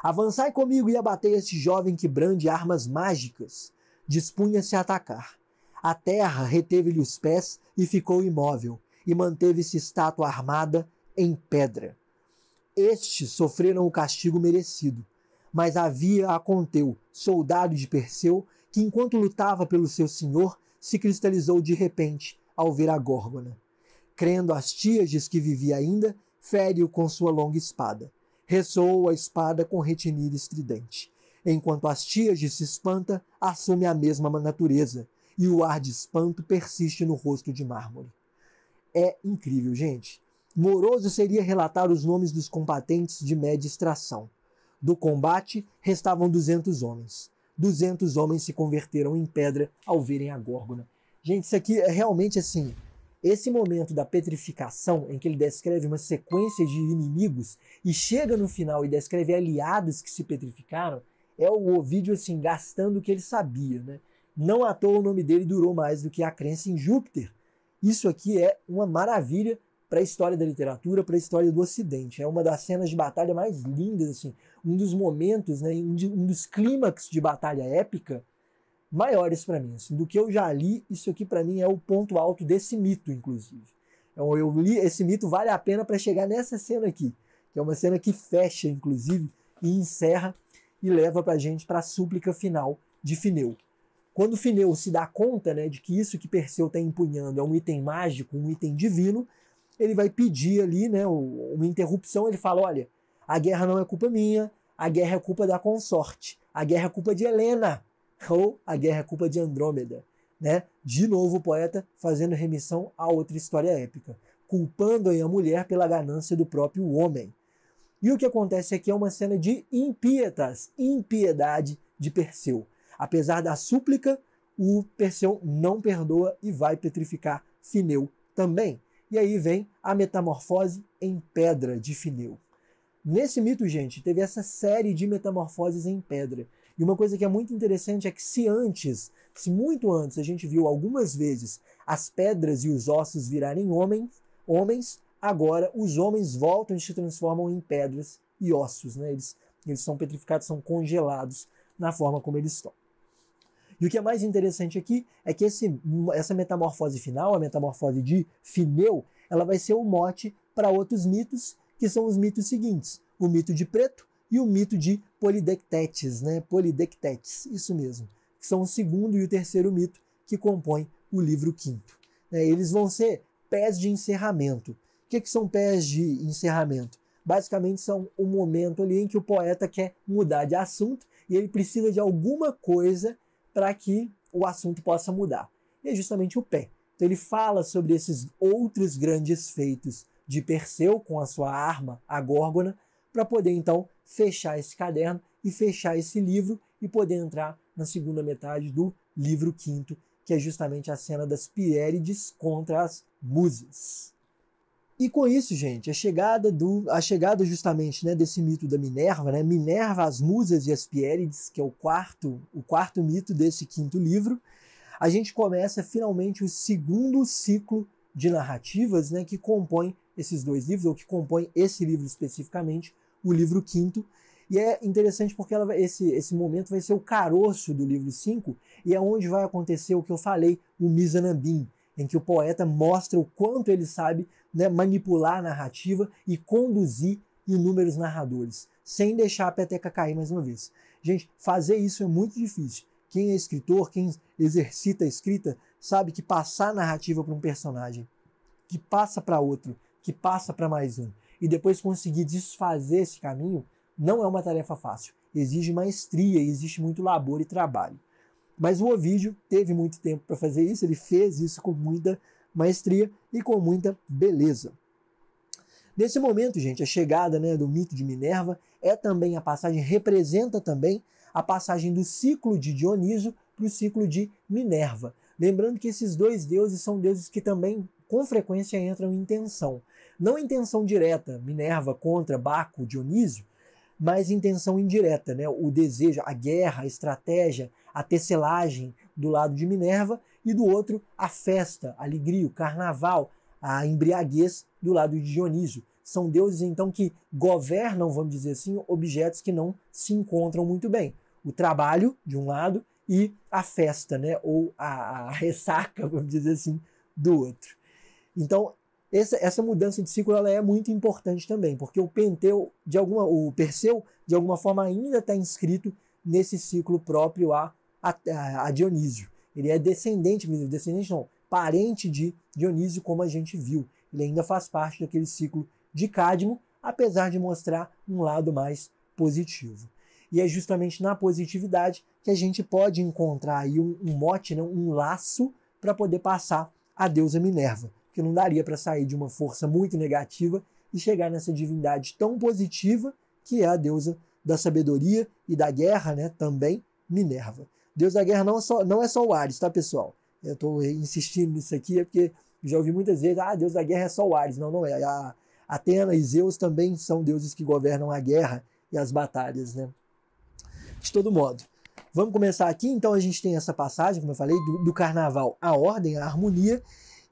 Avançai comigo e abatei este jovem que brande armas mágicas. Dispunha-se a atacar. A terra reteve-lhe os pés e ficou imóvel, e manteve-se estátua armada em pedra. Estes sofreram o castigo merecido, mas havia a conteu, soldado de Perseu, que enquanto lutava pelo seu senhor, se cristalizou de repente ao ver a Górgona. Crendo Astíages que vivia ainda, fere-o com sua longa espada. Ressoou a espada com retinir estridente. Enquanto Astíages se espanta, assume a mesma natureza, e o ar de espanto persiste no rosto de mármore. É incrível, gente. Moroso seria relatar os nomes dos combatentes de média extração. Do combate, restavam 200 homens. 200 homens se converteram em pedra ao verem a Górgona. Gente, isso aqui é realmente assim, esse momento da petrificação, em que ele descreve uma sequência de inimigos e chega no final e descreve aliados que se petrificaram, é o Ovídio assim, gastando o que ele sabia, né? Não à toa o nome dele durou mais do que a crença em Júpiter. Isso aqui é uma maravilha para a história da literatura, para a história do Ocidente. É uma das cenas de batalha mais lindas, assim, um dos momentos, né, um dos clímax de batalha épica maiores para mim. Assim, do que eu já li, isso aqui para mim é o ponto alto desse mito, inclusive. Então, eu li esse mito, vale a pena para chegar nessa cena aqui, que é uma cena que fecha, inclusive, e encerra e leva para a gente para a súplica final de Fineu. Quando Fineu se dá conta, né, de que isso que Perseu está empunhando é um item mágico, um item divino, ele vai pedir ali, né, uma interrupção. Ele fala, olha, a guerra não é culpa minha, a guerra é culpa da consorte, a guerra é culpa de Helena, ou a guerra é culpa de Andrômeda. Né? De novo o poeta fazendo remissão a outra história épica, culpando aí a mulher pela ganância do próprio homem. E o que acontece aqui é uma cena de impiedade de Perseu. Apesar da súplica, o Perseu não perdoa e vai petrificar Fineu também. E aí vem a metamorfose em pedra de Fineu. Nesse mito, gente, teve essa série de metamorfoses em pedra. E uma coisa que é muito interessante é que se muito antes a gente viu algumas vezes as pedras e os ossos virarem homens, agora os homens voltam e se transformam em pedras e ossos. Né? Eles são petrificados, são congelados na forma como eles estão. E o que é mais interessante aqui é que essa metamorfose final, a metamorfose de Fineu, ela vai ser o mote para outros mitos, que são os mitos seguintes. O mito de Preto e o mito de Polidectetes, né? Polidectetes, isso mesmo. Que são o segundo e o terceiro mito que compõem o livro quinto. Eles vão ser pés de encerramento. O que são pés de encerramento? Basicamente são o momento ali em que o poeta quer mudar de assunto e ele precisa de alguma coisa para que o assunto possa mudar. E é justamente o pé. Então ele fala sobre esses outros grandes feitos de Perseu com a sua arma, a Górgona, para poder então fechar esse caderno e fechar esse livro e poder entrar na segunda metade do livro quinto, que é justamente a cena das Piérides contra as Musas. E com isso, gente, a chegada justamente, né, desse mito da Minerva, né, Minerva, as Musas e as Piérides, que é o quarto mito desse quinto livro, a gente começa finalmente o segundo ciclo de narrativas, né, que compõe esses dois livros, ou que compõe esse livro especificamente, o livro quinto. E é interessante porque esse momento vai ser o caroço do livro 5, e é onde vai acontecer o que eu falei, o Mizanabim, em que o poeta mostra o quanto ele sabe, né, manipular a narrativa e conduzir inúmeros narradores, sem deixar a peteca cair mais uma vez. Gente, fazer isso é muito difícil. Quem é escritor, quem exercita a escrita, sabe que passar a narrativa para um personagem, que passa para outro, que passa para mais um, e depois conseguir desfazer esse caminho, não é uma tarefa fácil. Exige maestria, existe muito labor e trabalho. Mas o Ovídio teve muito tempo para fazer isso, ele fez isso com muita maestria e com muita beleza. Nesse momento, gente, a chegada, né, do mito de Minerva é também a passagem, representa também a passagem do ciclo de Dioniso para o ciclo de Minerva. Lembrando que esses dois deuses são deuses que também, com frequência, entram em tensão. Não em tensão direta, Minerva contra Baco, Dionísio, mas em tensão indireta, né? O desejo, a guerra, a estratégia, a tecelagem do lado de Minerva e do outro a festa, a alegria, o carnaval, a embriaguez do lado de Dionísio. São deuses então que governam, vamos dizer assim, objetos que não se encontram muito bem. O trabalho de um lado e a festa, né? Ou a ressaca, vamos dizer assim, do outro. Então, essa mudança de ciclo ela é muito importante também, porque o Perseu, de alguma forma, ainda está inscrito nesse ciclo próprio a Dionísio. Ele é descendente não, parente de Dionísio, como a gente viu. Ele ainda faz parte daquele ciclo de Cadmo, apesar de mostrar um lado mais positivo. E é justamente na positividade que a gente pode encontrar aí um mote, né, um laço para poder passar a deusa Minerva, porque não daria para sair de uma força muito negativa e chegar nessa divindade tão positiva que é a deusa da sabedoria e da guerra, né? Também Minerva. Deus da guerra não é só o Ares, tá, pessoal? Eu estou insistindo nisso aqui, é porque já ouvi muitas vezes, Deus da guerra é só o Ares. Não, não é. A Atena e Zeus também são deuses que governam a guerra e as batalhas, né? De todo modo, vamos começar aqui. Então a gente tem essa passagem, como eu falei, do carnaval, a ordem, a harmonia,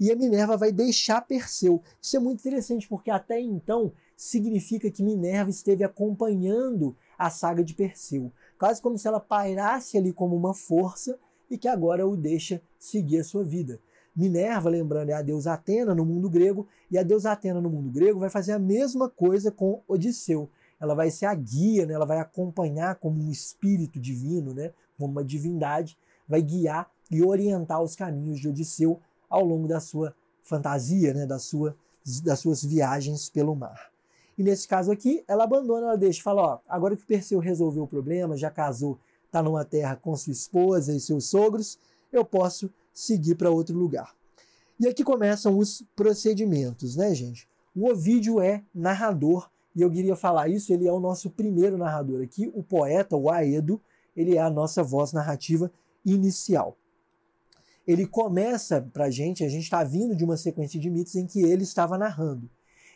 e a Minerva vai deixar Perseu. Isso é muito interessante, porque até então significa que Minerva esteve acompanhando a saga de Perseu, quase como se ela pairasse ali como uma força e que agora o deixa seguir a sua vida. Minerva, lembrando, é a deusa Atena no mundo grego, e a deusa Atena no mundo grego vai fazer a mesma coisa com Odisseu. Ela vai ser a guia, né? Ela vai acompanhar como um espírito divino, né? Como uma divindade, vai guiar e orientar os caminhos de Odisseu ao longo da sua fantasia, né? das suas viagens pelo mar. E nesse caso aqui, ela abandona, ela deixa, fala, ó, agora que Perseu resolveu o problema, já casou, está numa terra com sua esposa e seus sogros, eu posso seguir para outro lugar. E aqui começam os procedimentos, né, gente? O Ovídio é narrador, e eu queria falar isso, ele é o nosso primeiro narrador aqui, o poeta, o Aedo, ele é a nossa voz narrativa inicial. Ele começa para a gente está vindo de uma sequência de mitos em que ele estava narrando.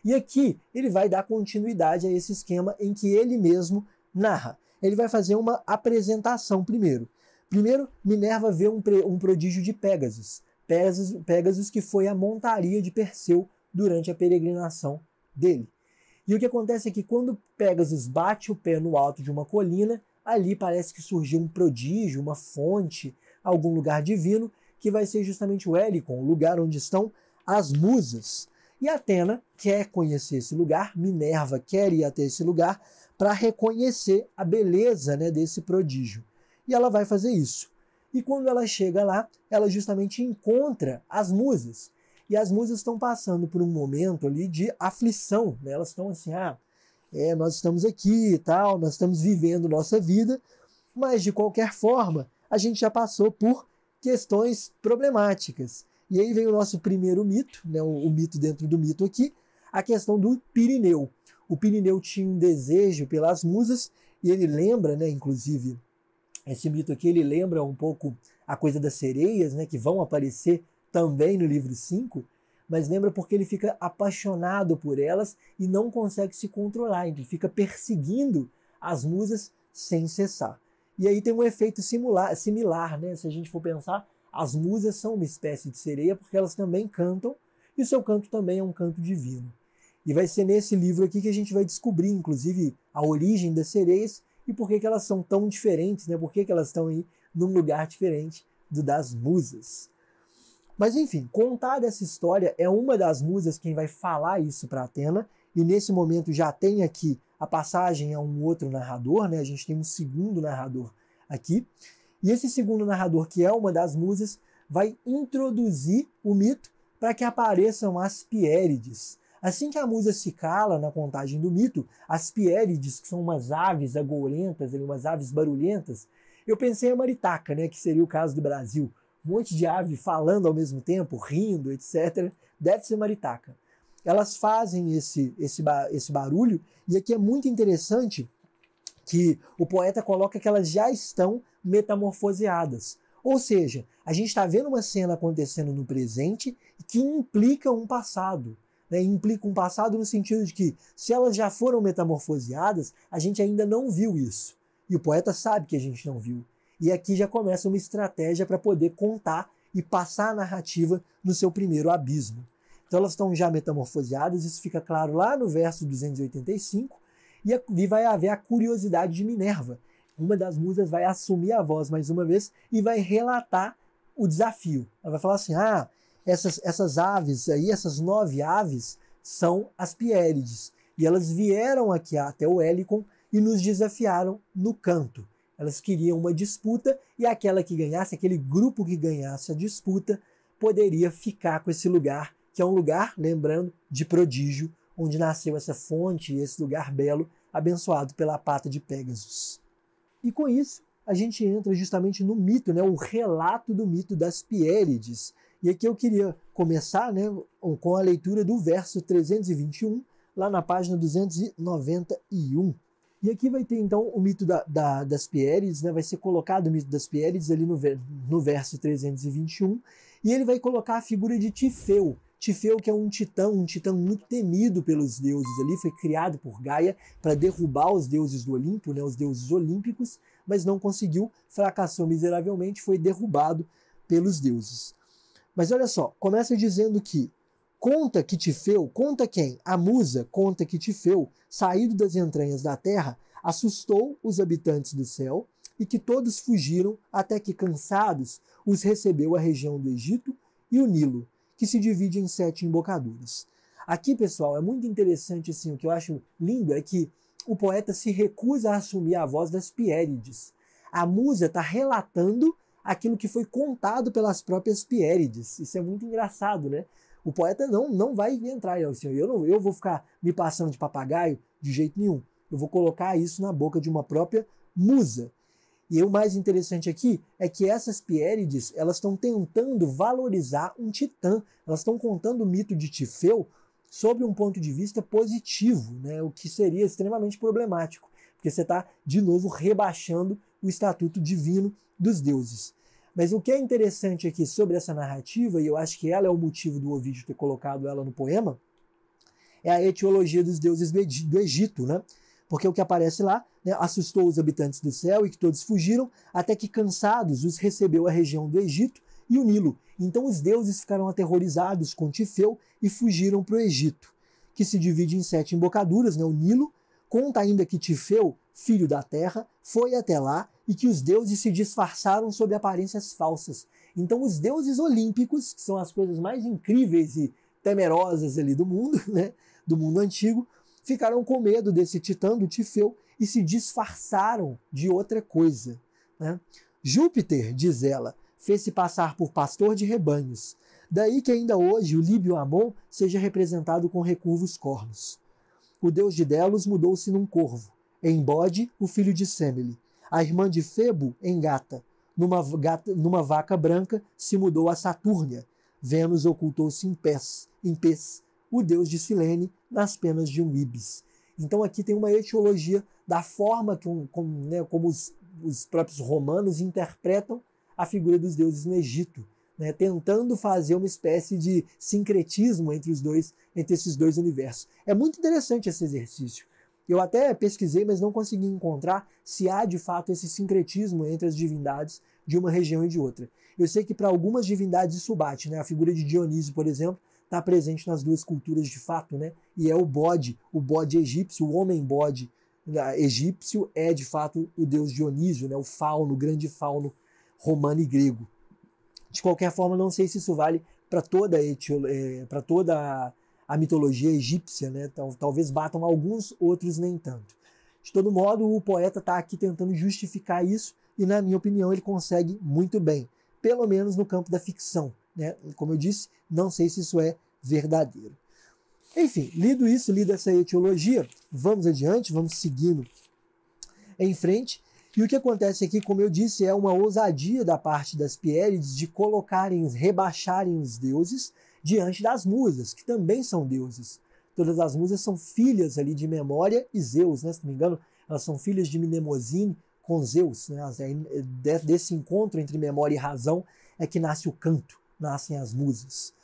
E aqui ele vai dar continuidade a esse esquema em que ele mesmo narra. Ele vai fazer uma apresentação primeiro. Primeiro, Minerva vê um prodígio de Pégasus. Pégasus que foi a montaria de Perseu durante a peregrinação dele. E o que acontece é que quando Pégasus bate o pé no alto de uma colina, ali parece que surgiu um prodígio, uma fonte, algum lugar divino, que vai ser justamente o Helicon, o lugar onde estão as musas. E Atena quer conhecer esse lugar, Minerva quer ir até esse lugar para reconhecer a beleza, né, desse prodígio. E ela vai fazer isso. E quando ela chega lá, ela justamente encontra as musas. E as musas estão passando por um momento ali de aflição, né? Elas estão assim, nós estamos aqui e tal, nós estamos vivendo nossa vida, mas de qualquer forma, a gente já passou por questões problemáticas. E aí vem o nosso primeiro mito, né, o mito dentro do mito aqui, a questão do Pirineu. O Pirineu tinha um desejo pelas musas, e ele lembra, né, inclusive, esse mito aqui, ele lembra um pouco a coisa das sereias, né, que vão aparecer também no livro 5, mas lembra porque ele fica apaixonado por elas e não consegue se controlar, ele fica perseguindo as musas sem cessar. E aí tem um efeito similar, né? Se a gente for pensar, as musas são uma espécie de sereia porque elas também cantam e o seu canto também é um canto divino. E vai ser nesse livro aqui que a gente vai descobrir, inclusive, a origem das sereias e por que elas são tão diferentes, né? Por que elas estão aí num lugar diferente do das musas. Mas enfim, contar essa história é uma das musas quem vai falar isso para Atena, e nesse momento já tem aqui a passagem a um outro narrador, né? A gente tem um segundo narrador aqui, e esse segundo narrador, que é uma das musas, vai introduzir o mito para que apareçam as Piérides. Assim que a musa se cala na contagem do mito, as Piérides, que são umas aves agourentas, umas aves barulhentas, eu pensei em maritaca, né? Que seria o caso do Brasil. Um monte de ave falando ao mesmo tempo, rindo, etc. Deve ser maritaca. Elas fazem esse barulho, e aqui é muito interessante que o poeta coloca que elas já estão metamorfoseadas. Ou seja, a gente está vendo uma cena acontecendo no presente que implica um passado. Né? Implica um passado no sentido de que, se elas já foram metamorfoseadas, a gente ainda não viu isso. E o poeta sabe que a gente não viu. E aqui já começa uma estratégia para poder contar e passar a narrativa no seu primeiro abismo. Então elas estão já metamorfoseadas, isso fica claro lá no verso 285, e vai haver a curiosidade de Minerva. Uma das musas vai assumir a voz mais uma vez e vai relatar o desafio. Ela vai falar assim, essas aves aí, essas 9 aves, são as Piérides. E elas vieram aqui até o Helicon e nos desafiaram no canto. Elas queriam uma disputa e aquela que ganhasse, aquele grupo que ganhasse a disputa, poderia ficar com esse lugar, que é um lugar, lembrando, de prodígio, onde nasceu essa fonte, esse lugar belo, abençoado pela pata de Pégasus. E com isso, a gente entra justamente no mito, né, o relato do mito das Piérides. E aqui eu queria começar, né, com a leitura do verso 321, lá na página 291. E aqui vai ter então o mito das Pierides, né? Vai ser colocado o mito das Pierides ali no verso 321, e ele vai colocar a figura de Tifeu. Tifeu, que é um titã muito temido pelos deuses ali, foi criado por Gaia para derrubar os deuses do Olimpo, né, os deuses olímpicos, mas não conseguiu, fracassou miseravelmente, foi derrubado pelos deuses. Mas olha só, começa dizendo que conta que Tifeu, conta quem? A musa conta que Tifeu, saído das entranhas da terra, assustou os habitantes do céu e que todos fugiram até que, cansados, os recebeu a região do Egito e o Nilo, que se divide em 7 embocaduras. Aqui, pessoal, é muito interessante, assim, o que eu acho lindo é que o poeta se recusa a assumir a voz das Pierides. A musa está relatando aquilo que foi contado pelas próprias Pierides. Isso é muito engraçado, né? O poeta não vai entrar, assim, eu vou ficar me passando de papagaio de jeito nenhum. Eu vou colocar isso na boca de uma própria musa. E o mais interessante aqui é que essas Pierides, elas estão tentando valorizar um titã. Elas estão contando o mito de Tifeu sob um ponto de vista positivo, né? O que seria extremamente problemático, porque você está, de novo, rebaixando o estatuto divino dos deuses. Mas o que é interessante aqui sobre essa narrativa, e eu acho que ela é o motivo do Ovídio ter colocado ela no poema, é a etiologia dos deuses do Egito, né? Porque o que aparece lá, né, assustou os habitantes do céu e que todos fugiram, até que cansados os recebeu a região do Egito e o Nilo. Então os deuses ficaram aterrorizados com Tifeu e fugiram para o Egito, que se divide em 7 embocaduras, né? O Nilo conta ainda que Tifeu, filho da terra, foi até lá e que os deuses se disfarçaram sob aparências falsas. Então os deuses olímpicos, que são as coisas mais incríveis e temerosas ali do mundo, né, do mundo antigo, ficaram com medo desse titã, do Tifeu, e se disfarçaram de outra coisa, né? Júpiter, diz ela, fez-se passar por pastor de rebanhos. Daí que ainda hoje o Líbio Amon seja representado com recurvos cornos. O deus de Delos mudou-se num corvo, em bode o filho de Semele. A irmã de Febo em gata. Numa vaca branca se mudou a Satúrnia. Vênus ocultou-se em pés, o deus de Silene nas penas de um ibis. Então aqui tem uma etiologia da forma como os próprios romanos interpretam a figura dos deuses no Egito, né, tentando fazer uma espécie de sincretismo entre esses dois universos. É muito interessante esse exercício. Eu até pesquisei, mas não consegui encontrar se há de fato esse sincretismo entre as divindades de uma região e de outra. Eu sei que para algumas divindades isso bate, né? A figura de Dionísio, por exemplo, está presente nas duas culturas de fato, né? E é o bode egípcio, o homem-bode egípcio é de fato o deus Dionísio, né? O fauno, o grande fauno romano e grego. De qualquer forma, não sei se isso vale para toda a mitologia egípcia, né? Talvez batam alguns, outros nem tanto. De todo modo, o poeta está aqui tentando justificar isso e, na minha opinião, ele consegue muito bem, pelo menos no campo da ficção, né? Como eu disse, não sei se isso é verdadeiro. Enfim, lida essa etiologia, vamos adiante, vamos seguindo em frente. E o que acontece aqui, como eu disse, é uma ousadia da parte das Pierides de rebaixarem os deuses diante das musas, que também são deuses. Todas as musas são filhas ali de Memória e Zeus, né? Se não me engano, elas são filhas de Mnemosine com Zeus, né? Desse encontro entre memória e razão é que nasce o canto, nascem as musas.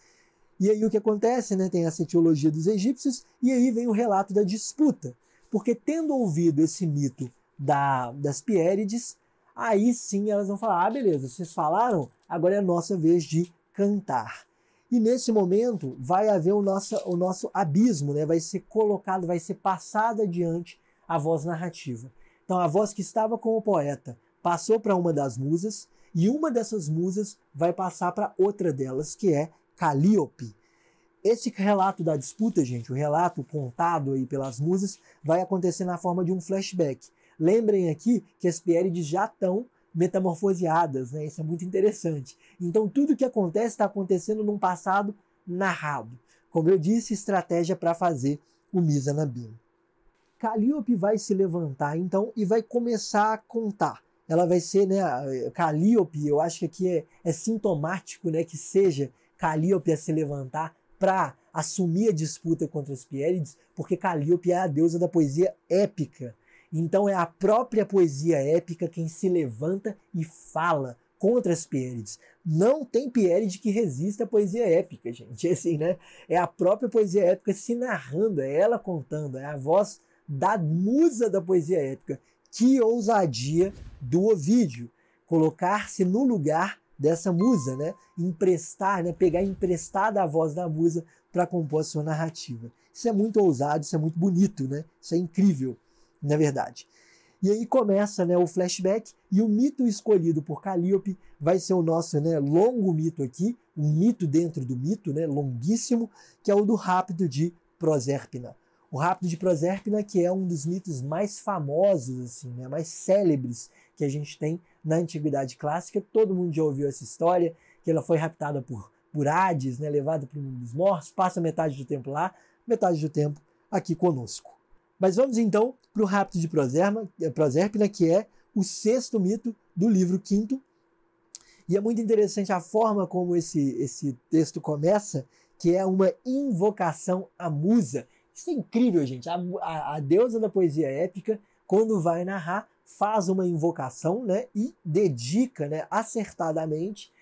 E aí o que acontece, né? Tem essa etiologia dos egípcios, e aí vem o relato da disputa. Porque tendo ouvido esse mito das Pierides, aí sim elas vão falar, beleza, vocês falaram, agora é a nossa vez de cantar. E nesse momento vai haver o nosso abismo, né? Vai ser colocado, vai ser passada adiante a voz narrativa. Então a voz que estava com o poeta passou para uma das musas, e uma dessas musas vai passar para outra delas, que é Calíope. Esse relato da disputa, gente, o relato contado aí pelas musas, vai acontecer na forma de um flashback. Lembrem aqui que as Pierides já estão metamorfoseadas, né? Isso é muito interessante. Então tudo que acontece está acontecendo num passado narrado. Como eu disse, estratégia para fazer o Mizanabim. Calíope vai se levantar então e vai começar a contar. Ela vai ser, né, Calíope, eu acho que aqui é sintomático, né, que seja Calíope a se levantar para assumir a disputa contra as Pierides, porque Calíope é a deusa da poesia épica. Então é a própria poesia épica quem se levanta e fala contra as Pierides. Não tem Pieride que resista à poesia épica, gente. É assim, né? É a própria poesia épica se narrando, é ela contando, é a voz da musa da poesia épica. Que ousadia do Ovídio, colocar-se no lugar dessa musa, né? Emprestar, né? Pegar emprestada a voz da musa para compor a sua narrativa. Isso é muito ousado, isso é muito bonito, né? Isso é incrível, na verdade. E aí começa, né, o flashback, e o mito escolhido por Calíope vai ser o nosso, né, longo mito aqui, um mito dentro do mito, né, longuíssimo, que é o do Rápido de Prosérpina. O Rápido de Prosérpina, que é um dos mitos mais famosos, assim, né, mais célebres que a gente tem na Antiguidade Clássica. Todo mundo já ouviu essa história, que ela foi raptada por Hades, né, levada para o mundo dos mortos, passa metade do tempo lá, metade do tempo aqui conosco. Mas vamos então para o Rápido de Prosérpina, que é o sexto mito do livro quinto. E é muito interessante a forma como esse texto começa, que é uma invocação à musa. Isso é incrível, gente. A deusa da poesia épica, quando vai narrar, faz uma invocação, né, e dedica, né, acertadamente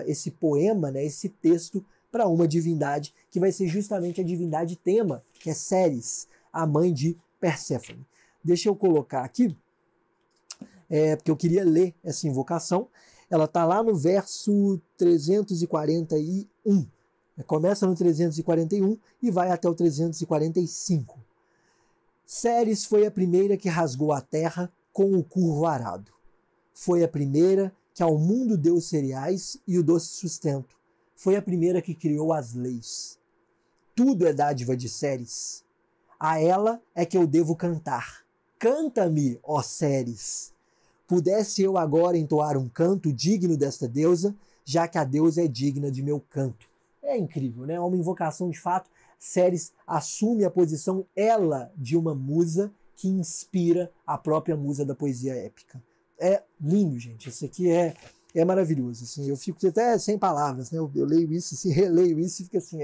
esse poema, né, esse texto para uma divindade, que vai ser justamente a divindade tema, que é Ceres, a mãe de Perséfone. Deixa eu colocar aqui, porque eu queria ler essa invocação. Ela está lá no verso 341. Começa no 341 e vai até o 345. Ceres foi a primeira que rasgou a terra com o curvo arado. Foi a primeira que ao mundo deu os cereais e o doce sustento. Foi a primeira que criou as leis. Tudo é dádiva de Ceres. A ela é que eu devo cantar. Canta-me, ó Ceres. Pudesse eu agora entoar um canto digno desta deusa, já que a deusa é digna de meu canto. É incrível, né? É uma invocação de fato. Ceres assume a posição, ela, de uma musa que inspira a própria musa da poesia épica. É lindo, gente. Isso aqui é maravilhoso. Assim, eu fico até sem palavras, né? Eu leio isso, assim, releio isso e fico assim,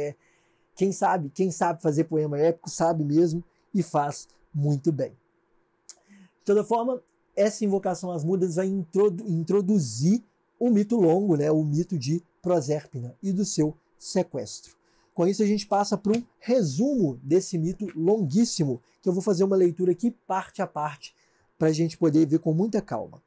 quem sabe fazer poema épico sabe mesmo e faz muito bem. De toda forma, essa invocação às musas vai introduzir o mito longo, né? O mito de Prosérpina e do seu sequestro. Com isso a gente passa para um resumo desse mito longuíssimo, que eu vou fazer uma leitura aqui parte a parte, para a gente poder ver com muita calma.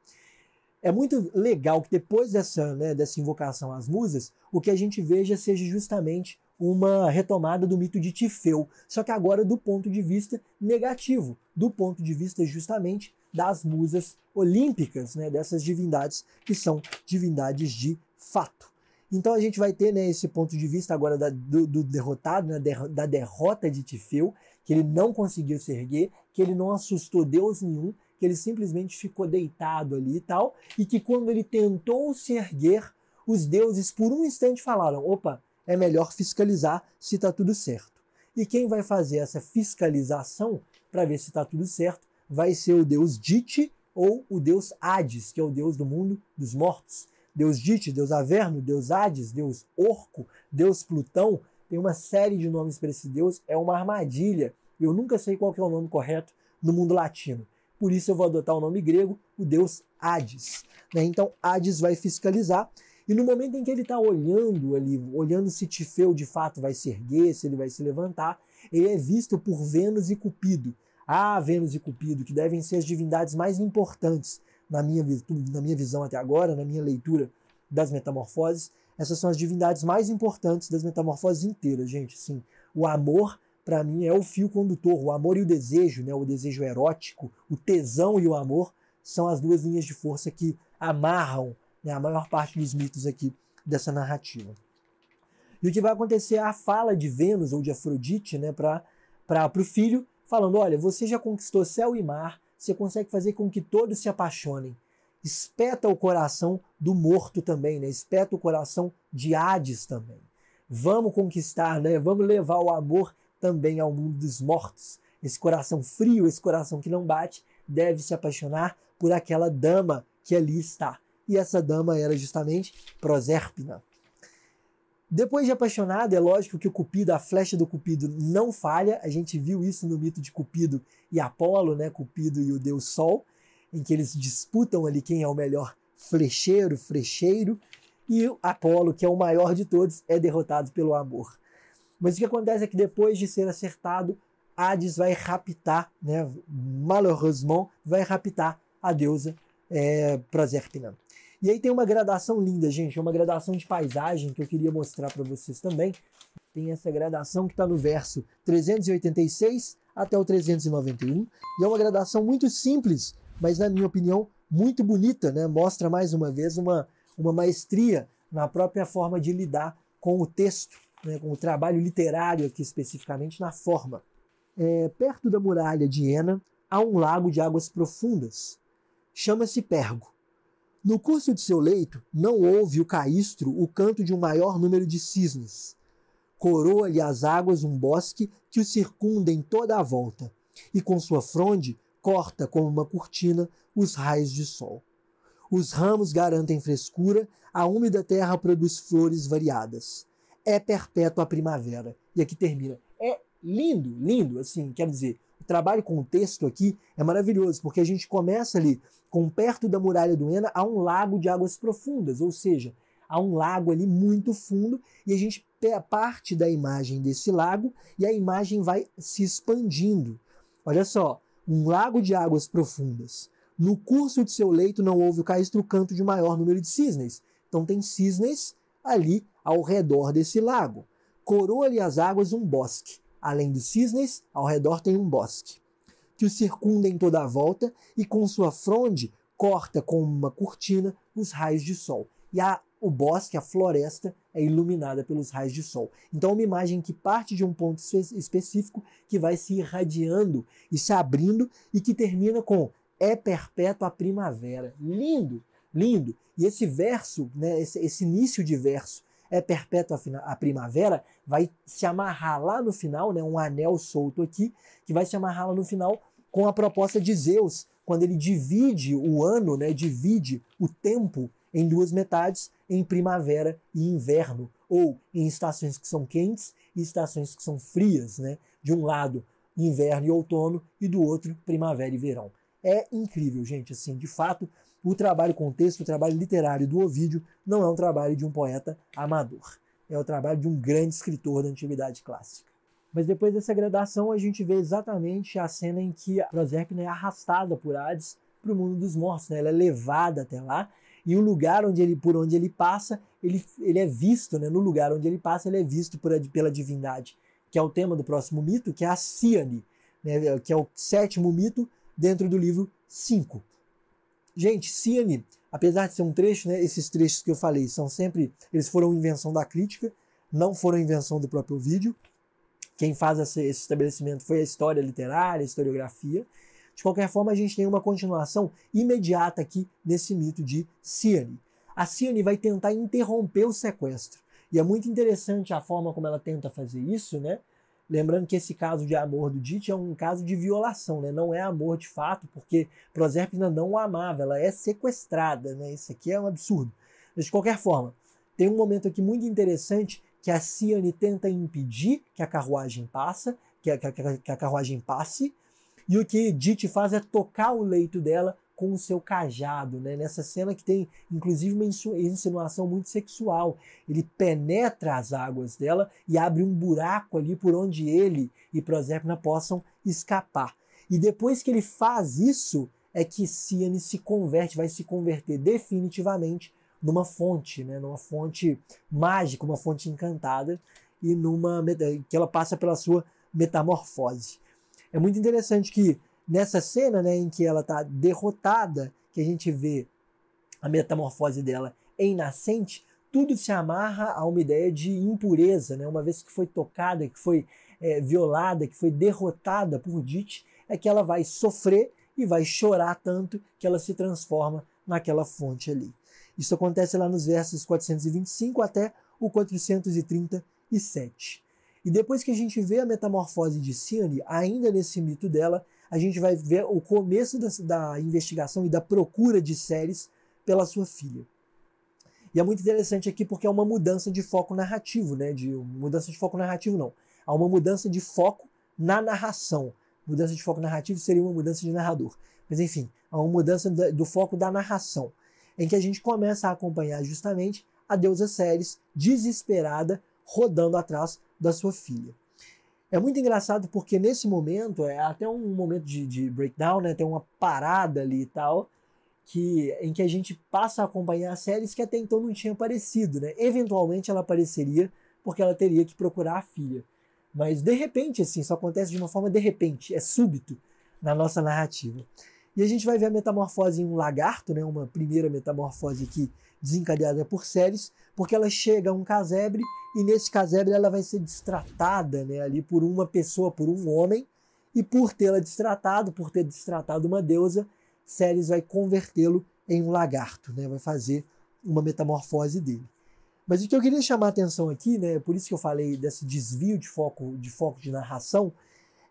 É muito legal que depois dessa invocação às musas, o que a gente veja seja justamente uma retomada do mito de Tifeu, só que agora do ponto de vista negativo, do ponto de vista justamente das musas olímpicas, né, dessas divindades que são divindades de fato. Então a gente vai ter, né, esse ponto de vista agora do derrotado, né, da derrota de Tifeu, que ele não conseguiu se erguer, que ele não assustou Deus nenhum, que ele simplesmente ficou deitado ali e tal, e que quando ele tentou se erguer, os deuses por um instante falaram, opa, é melhor fiscalizar se está tudo certo. E quem vai fazer essa fiscalização para ver se está tudo certo vai ser o deus Dite ou o deus Hades, que é o deus do mundo dos mortos. Deus Dite, deus Averno, deus Hades, deus Orco, deus Plutão, tem uma série de nomes para esse deus, é uma armadilha. Eu nunca sei qual que é o nome correto no mundo latino. Por isso eu vou adotar o nome grego, o deus Hades. Então Hades vai fiscalizar, e no momento em que ele está olhando ali, olhando se Tifeu de fato vai se erguer, se ele vai se levantar, ele é visto por Vênus e Cupido. Ah, Vênus e Cupido, que devem ser as divindades mais importantes na minha visão até agora, na minha leitura das metamorfoses. Essas são as divindades mais importantes das metamorfoses inteiras, gente. Sim, o amor, para mim, é o fio condutor. O amor e o desejo, né? O desejo erótico, o tesão e o amor são as duas linhas de força que amarram, né, a maior parte dos mitos aqui dessa narrativa. E o que vai acontecer é a fala de Vênus ou de Afrodite, né, para o filho, falando, olha, você já conquistou céu e mar, você consegue fazer com que todos se apaixonem. Espeta o coração do morto também, né? Espeta o coração de Hades também. Vamos conquistar, né? Vamos levar o amor também ao mundo dos mortos. Esse coração frio, esse coração que não bate, deve se apaixonar por aquela dama que ali está. E essa dama era justamente Prosérpina. Depois de apaixonada, é lógico que o Cupido, a flecha do Cupido não falha. A gente viu isso no mito de Cupido e Apolo, né? Cupido e o deus Sol, em que eles disputam ali quem é o melhor frecheiro, e o Apolo, que é o maior de todos, é derrotado pelo amor. Mas o que acontece é que depois de ser acertado, Hades vai raptar, né? Malheureusement, vai raptar a deusa Proserpina. E aí tem uma gradação linda, gente, é uma gradação de paisagem que eu queria mostrar para vocês também. Tem essa gradação que está no verso 386 até o 391, e é uma gradação muito simples, mas na minha opinião muito bonita, né? Mostra mais uma vez uma maestria na própria forma de lidar com o texto, né? Com o trabalho literário aqui especificamente na forma. Perto da muralha de Enna há um lago de águas profundas. Chama-se Pergo. No curso de seu leito não ouve o caístro o canto de um maior número de cisnes. Coroa-lhe as águas um bosque que o circunda em toda a volta, e com sua fronde corta como uma cortina os raios de sol. Os ramos garantem frescura, a úmida terra produz flores variadas. É perpétua a primavera. E aqui termina. É lindo, lindo, assim, quer dizer, o trabalho com o texto aqui é maravilhoso, porque a gente começa ali, com perto da muralha do Enna, há um lago de águas profundas, ou seja, há um lago ali muito fundo, e a gente parte da imagem desse lago, e a imagem vai se expandindo. Olha só, um lago de águas profundas. No curso de seu leito não houve o caístro canto de maior número de cisnes. Então tem cisnes ali ao redor desse lago. Coroa-lhe as águas um bosque. Além dos cisnes, ao redor tem um bosque, que o circunda em toda a volta e com sua fronde corta com uma cortina os raios de sol. E o bosque, a floresta, é iluminada pelos raios de sol. Então é uma imagem que parte de um ponto específico que vai se irradiando e se abrindo e que termina com é perpétua a primavera. Lindo, lindo. E esse verso, né, esse início de verso, é perpétua a primavera, vai se amarrar lá no final, né, um anel solto aqui, que vai se amarrar lá no final com a proposta de Zeus, quando ele divide o ano, né, divide o tempo em duas metades, em primavera e inverno, ou em estações que são quentes e estações que são frias, né? De um lado, inverno e outono, e do outro, primavera e verão. É incrível, gente, assim, de fato, o trabalho com texto, o trabalho literário do Ovídio não é um trabalho de um poeta amador, é o trabalho de um grande escritor da Antiguidade Clássica. Mas depois dessa gradação, a gente vê exatamente a cena em que a Proserpina é arrastada por Hades para o mundo dos mortos, né? Ela é levada até lá, e o lugar por onde ele passa, ele é visto, né? No lugar onde ele passa, ele é visto pela divindade, que é o tema do próximo mito, que é a Cíane, né? Que é o 7º mito dentro do livro 5. Gente, Cíane, apesar de ser um trecho, né? Esses trechos que eu falei eles foram invenção da crítica, não foram invenção do próprio Ovídio. Quem faz esse estabelecimento foi a história literária, a historiografia. De qualquer forma, a gente tem uma continuação imediata aqui nesse mito de Cíane. A Cíane vai tentar interromper o sequestro. E é muito interessante a forma como ela tenta fazer isso, né? Lembrando que esse caso de amor do Dite é um caso de violação, né? Não é amor de fato, porque Proserpina não o amava, ela é sequestrada, né? Isso aqui é um absurdo. Mas de qualquer forma, tem um momento aqui muito interessante que a Cíane tenta impedir que a carruagem passe, e o que Dite faz é tocar o leito dela com o seu cajado, né? Nessa cena que tem, inclusive, uma insinuação muito sexual. Ele penetra as águas dela e abre um buraco ali por onde ele e Proserpina possam escapar. E depois que ele faz isso, é que Cíane vai se converter definitivamente numa fonte, né? Numa fonte mágica, uma fonte encantada, e que ela passa pela sua metamorfose. É muito interessante que nessa cena, né, em que ela está derrotada, que a gente vê a metamorfose dela em nascente, tudo se amarra a uma ideia de impureza, né? Uma vez que foi tocada, que foi violada, que foi derrotada por Dite, é que ela vai sofrer e vai chorar tanto que ela se transforma naquela fonte ali. Isso acontece lá nos versos 425 até o 437. E depois que a gente vê a metamorfose de Cíane, ainda nesse mito dela, a gente vai ver o começo da investigação e da procura de Céres pela sua filha. E é muito interessante aqui porque é uma mudança de foco narrativo, né? Mudança de foco narrativo não. Há uma mudança de foco na narração. Mudança de foco narrativo seria uma mudança de narrador. Mas enfim, há uma mudança do foco da narração, em que a gente começa a acompanhar justamente a deusa Ceres, desesperada, rodando atrás da sua filha. É muito engraçado porque nesse momento, é até um momento de breakdown, né? Tem uma parada ali e tal, em que a gente passa a acompanhar séries que até então não tinha aparecido, né? Eventualmente ela apareceria porque ela teria que procurar a filha. Mas de repente, assim, isso acontece de uma forma de repente, é súbito na nossa narrativa. E a gente vai ver a metamorfose em um lagarto, né? Uma primeira metamorfose aqui desencadeada por Ceres, porque ela chega a um casebre e nesse casebre ela vai ser destratada, né, ali por uma pessoa, por um homem, e por tê-la destratado, por ter destratado uma deusa, Ceres vai convertê-lo em um lagarto, né, vai fazer uma metamorfose dele. Mas o que eu queria chamar a atenção aqui, né, por isso que eu falei desse desvio de foco de narração,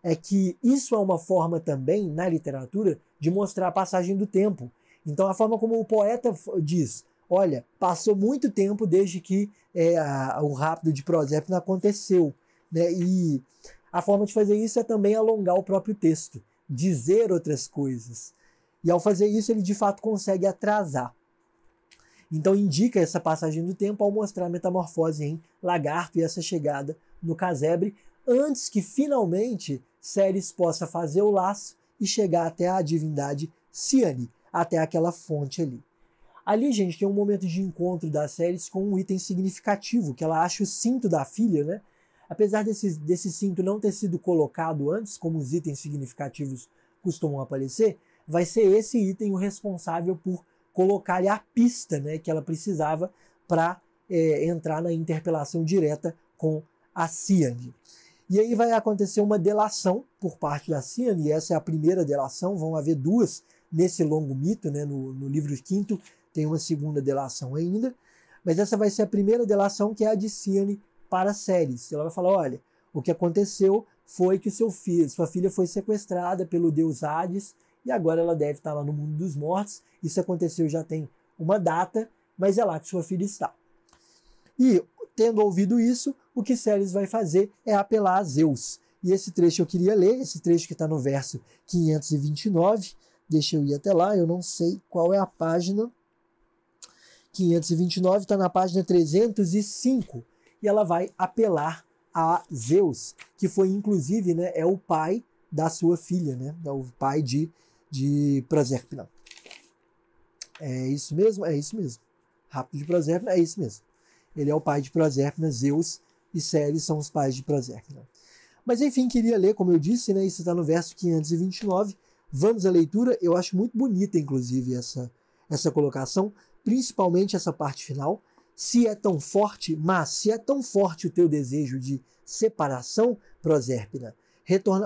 é que isso é uma forma também, na literatura, de mostrar a passagem do tempo. Então a forma como o poeta diz, olha, passou muito tempo desde que o rapto de Proserpina aconteceu, né? E a forma de fazer isso é também alongar o próprio texto, dizer outras coisas. E ao fazer isso, ele de fato consegue atrasar. Então indica essa passagem do tempo ao mostrar a metamorfose em lagarto e essa chegada no casebre, antes que finalmente Ceres possa fazer o laço e chegar até a divindade Ciane, até aquela fonte ali. Ali, gente, tem um momento de encontro da Ceres com um item significativo, que ela acha o cinto da filha, né? Apesar desse cinto não ter sido colocado antes, como os itens significativos costumam aparecer, vai ser esse item o responsável por colocar-lhe a pista, né, que ela precisava para entrar na interpelação direta com a Ciane. E aí vai acontecer uma delação por parte da Ciane, e essa é a primeira delação, vão haver duas nesse longo mito, né, no livro 5º, tem uma segunda delação ainda, mas essa vai ser a primeira delação, que é a de Ciane para Ceres. Ela vai falar, olha, o que aconteceu foi que sua filha foi sequestrada pelo deus Hades, e agora ela deve estar lá no mundo dos mortos. Isso aconteceu já tem uma data, mas é lá que sua filha está. E, tendo ouvido isso, o que Ceres vai fazer é apelar a Zeus. E esse trecho eu queria ler, esse trecho que está no verso 529. Deixa eu ir até lá, eu não sei qual é a página. 529 está na página 305. E ela vai apelar a Zeus, que foi inclusive, né, é o pai da sua filha, né, é o pai de Proserpina. É isso mesmo? É isso mesmo. Rapto de Proserpina, é isso mesmo. Ele é o pai de Proserpina, Zeus e Ceres são os pais de Proserpina. Mas enfim, queria ler, como eu disse, né, isso está no verso 529. Vamos à leitura. Eu acho muito bonita, inclusive, essa colocação, principalmente essa parte final. Se é tão forte o teu desejo de separação, Proserpina,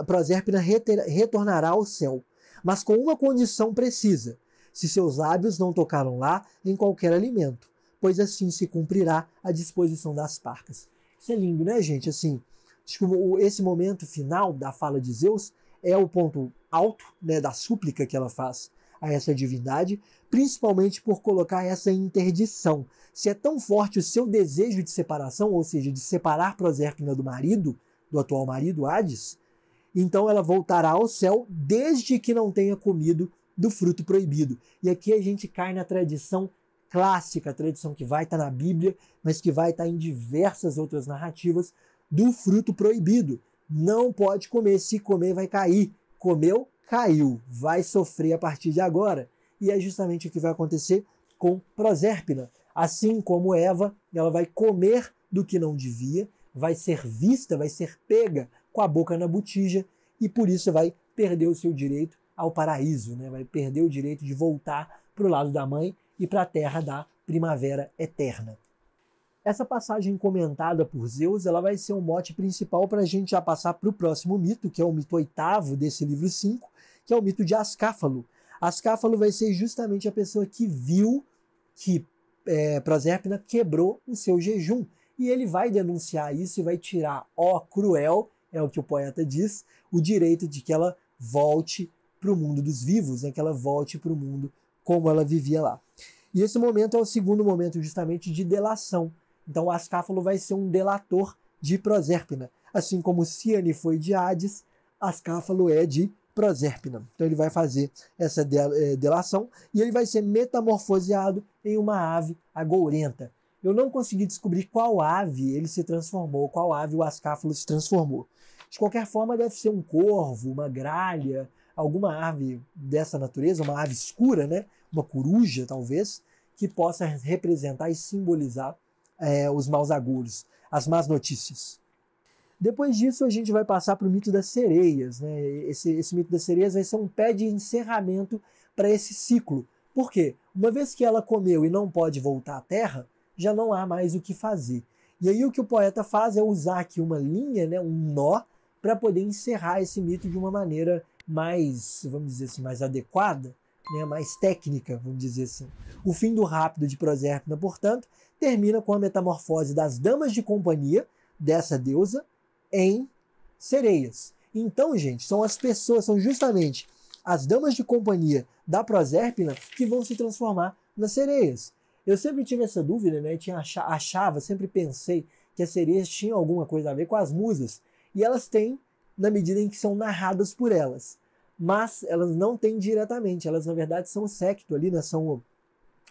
Proserpina retornará ao céu, mas com uma condição precisa: se seus lábios não tocaram lá em qualquer alimento, pois assim se cumprirá a disposição das parcas. Isso é lindo, né, gente? Assim, esse momento final da fala de Zeus é o ponto alto, né, da súplica que ela faz a essa divindade, principalmente por colocar essa interdição. Se é tão forte o seu desejo de separação, ou seja, de separar Proserpina do marido, do atual marido, Hades, então ela voltará ao céu desde que não tenha comido do fruto proibido. E aqui a gente cai na tradição clássica, a tradição que vai estar na Bíblia, mas que vai estar em diversas outras narrativas, do fruto proibido. Não pode comer, se comer vai cair. Comeu, caiu, vai sofrer a partir de agora. E é justamente o que vai acontecer com Proserpina. Assim como Eva, ela vai comer do que não devia, vai ser vista, vai ser pega com a boca na botija e por isso vai perder o seu direito ao paraíso, né? Vai perder o direito de voltar para o lado da mãe e para a terra da primavera eterna. Essa passagem comentada por Zeus, ela vai ser um mote principal para a gente já passar para o próximo mito, que é o mito 8º desse livro 5, que é o mito de Ascáfalo. Ascáfalo vai ser justamente a pessoa que viu que Proserpina quebrou o seu jejum. E ele vai denunciar isso e vai tirar, ó cruel, é o que o poeta diz, o direito de que ela volte para o mundo dos vivos, né? Que ela volte para o mundo como ela vivia lá. E esse momento é o segundo momento justamente de delação. Então o Ascáfalo vai ser um delator de Prosérpina. Assim como Ciane foi de Hades, Ascáfalo é de Prosérpina. Então ele vai fazer essa delação e ele vai ser metamorfoseado em uma ave agourenta. Eu não consegui descobrir qual ave ele se transformou, qual ave o Ascáfalo se transformou. De qualquer forma, deve ser um corvo, uma gralha, alguma ave dessa natureza, uma ave escura, né? Uma coruja, talvez, que possa representar e simbolizar os maus agouros, as más notícias. Depois disso, a gente vai passar para o mito das sereias. Né? Esse mito das sereias vai ser um pé de encerramento para esse ciclo. Por quê? Uma vez que ela comeu e não pode voltar à Terra, já não há mais o que fazer. E aí o que o poeta faz é usar aqui uma linha, né, um nó, para poder encerrar esse mito de uma maneira mais, vamos dizer assim, mais adequada, né, mais técnica, vamos dizer assim. O fim do rápido de Prosérpina, portanto, termina com a metamorfose das damas de companhia dessa deusa em sereias. Então, gente, são as pessoas, são justamente as damas de companhia da Prosérpina que vão se transformar nas sereias. Eu sempre tive essa dúvida, né? Sempre pensei que as sereias tinham alguma coisa a ver com as musas. E elas têm, na medida em que são narradas por elas. Mas elas não têm diretamente. Elas, na verdade, são o séquito ali, né? São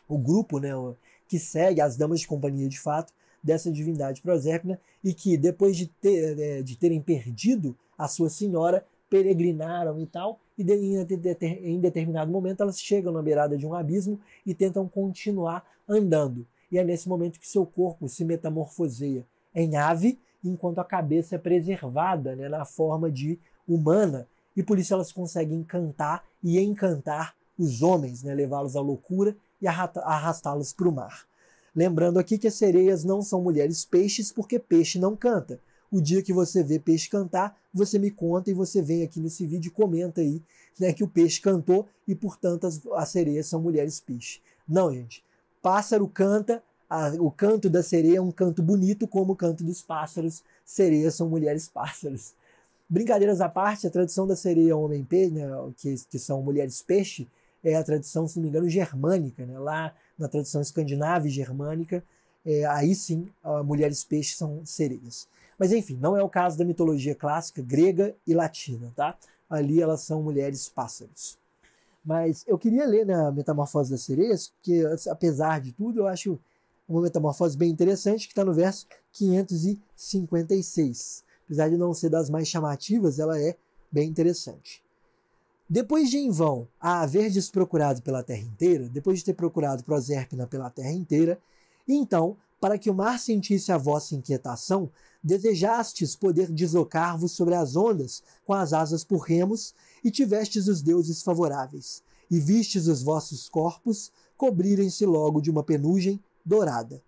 o grupo, né? Que segue as damas de companhia, de fato, dessa divindade Prosérpina, e que, depois de terem perdido a sua senhora, peregrinaram e tal, e em determinado momento elas chegam na beirada de um abismo e tentam continuar andando. E é nesse momento que seu corpo se metamorfoseia em ave, enquanto a cabeça é preservada, né, na forma de humana, e por isso elas conseguem cantar e encantar os homens, né, levá-los à loucura e arrastá-los para o mar. Lembrando aqui que as sereias não são mulheres peixes, porque peixe não canta. O dia que você vê peixe cantar, você me conta e você vem aqui nesse vídeo e comenta aí, né, que o peixe cantou e, portanto, as sereias são mulheres peixe. Não, gente. Pássaro canta, o canto da sereia é um canto bonito como o canto dos pássaros. Sereias são mulheres pássaros. Brincadeiras à parte, a tradição da sereia homem-peixe, né, que são mulheres peixe, é a tradição, se não me engano, germânica. Né? Lá na tradição escandinava e germânica, aí sim, mulheres peixe são sereias. Mas enfim, não é o caso da mitologia clássica grega e latina, tá? Ali elas são mulheres pássaros. Mas eu queria ler, né, a Metamorfose das Sereias, porque apesar de tudo, eu acho uma metamorfose bem interessante, que está no verso 556. Apesar de não ser das mais chamativas, ela é bem interessante. Depois de em vão a haverdes procurado pela terra inteira, depois de ter procurado Prosérpina pela terra inteira, então, para que o mar sentisse a vossa inquietação, desejastes poder deslocar-vos sobre as ondas com as asas por remos, e tivestes os deuses favoráveis, e vistes os vossos corpos cobrirem-se logo de uma penugem dourada.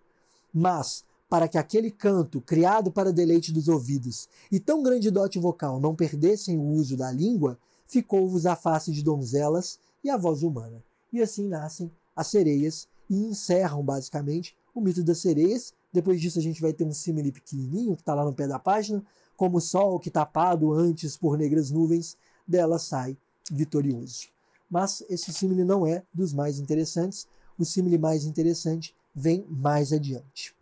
Mas, para que aquele canto, criado para deleite dos ouvidos, e tão grande dote vocal não perdessem o uso da língua, ficou-vos a face de donzelas e a voz humana. E assim nascem as sereias e encerram, basicamente, o mito das sereias. Depois disso a gente vai ter um símile pequenininho, que está lá no pé da página, como o sol que tapado antes por negras nuvens, dela sai vitorioso. Mas esse símile não é dos mais interessantes. O símile mais interessante vem mais adiante.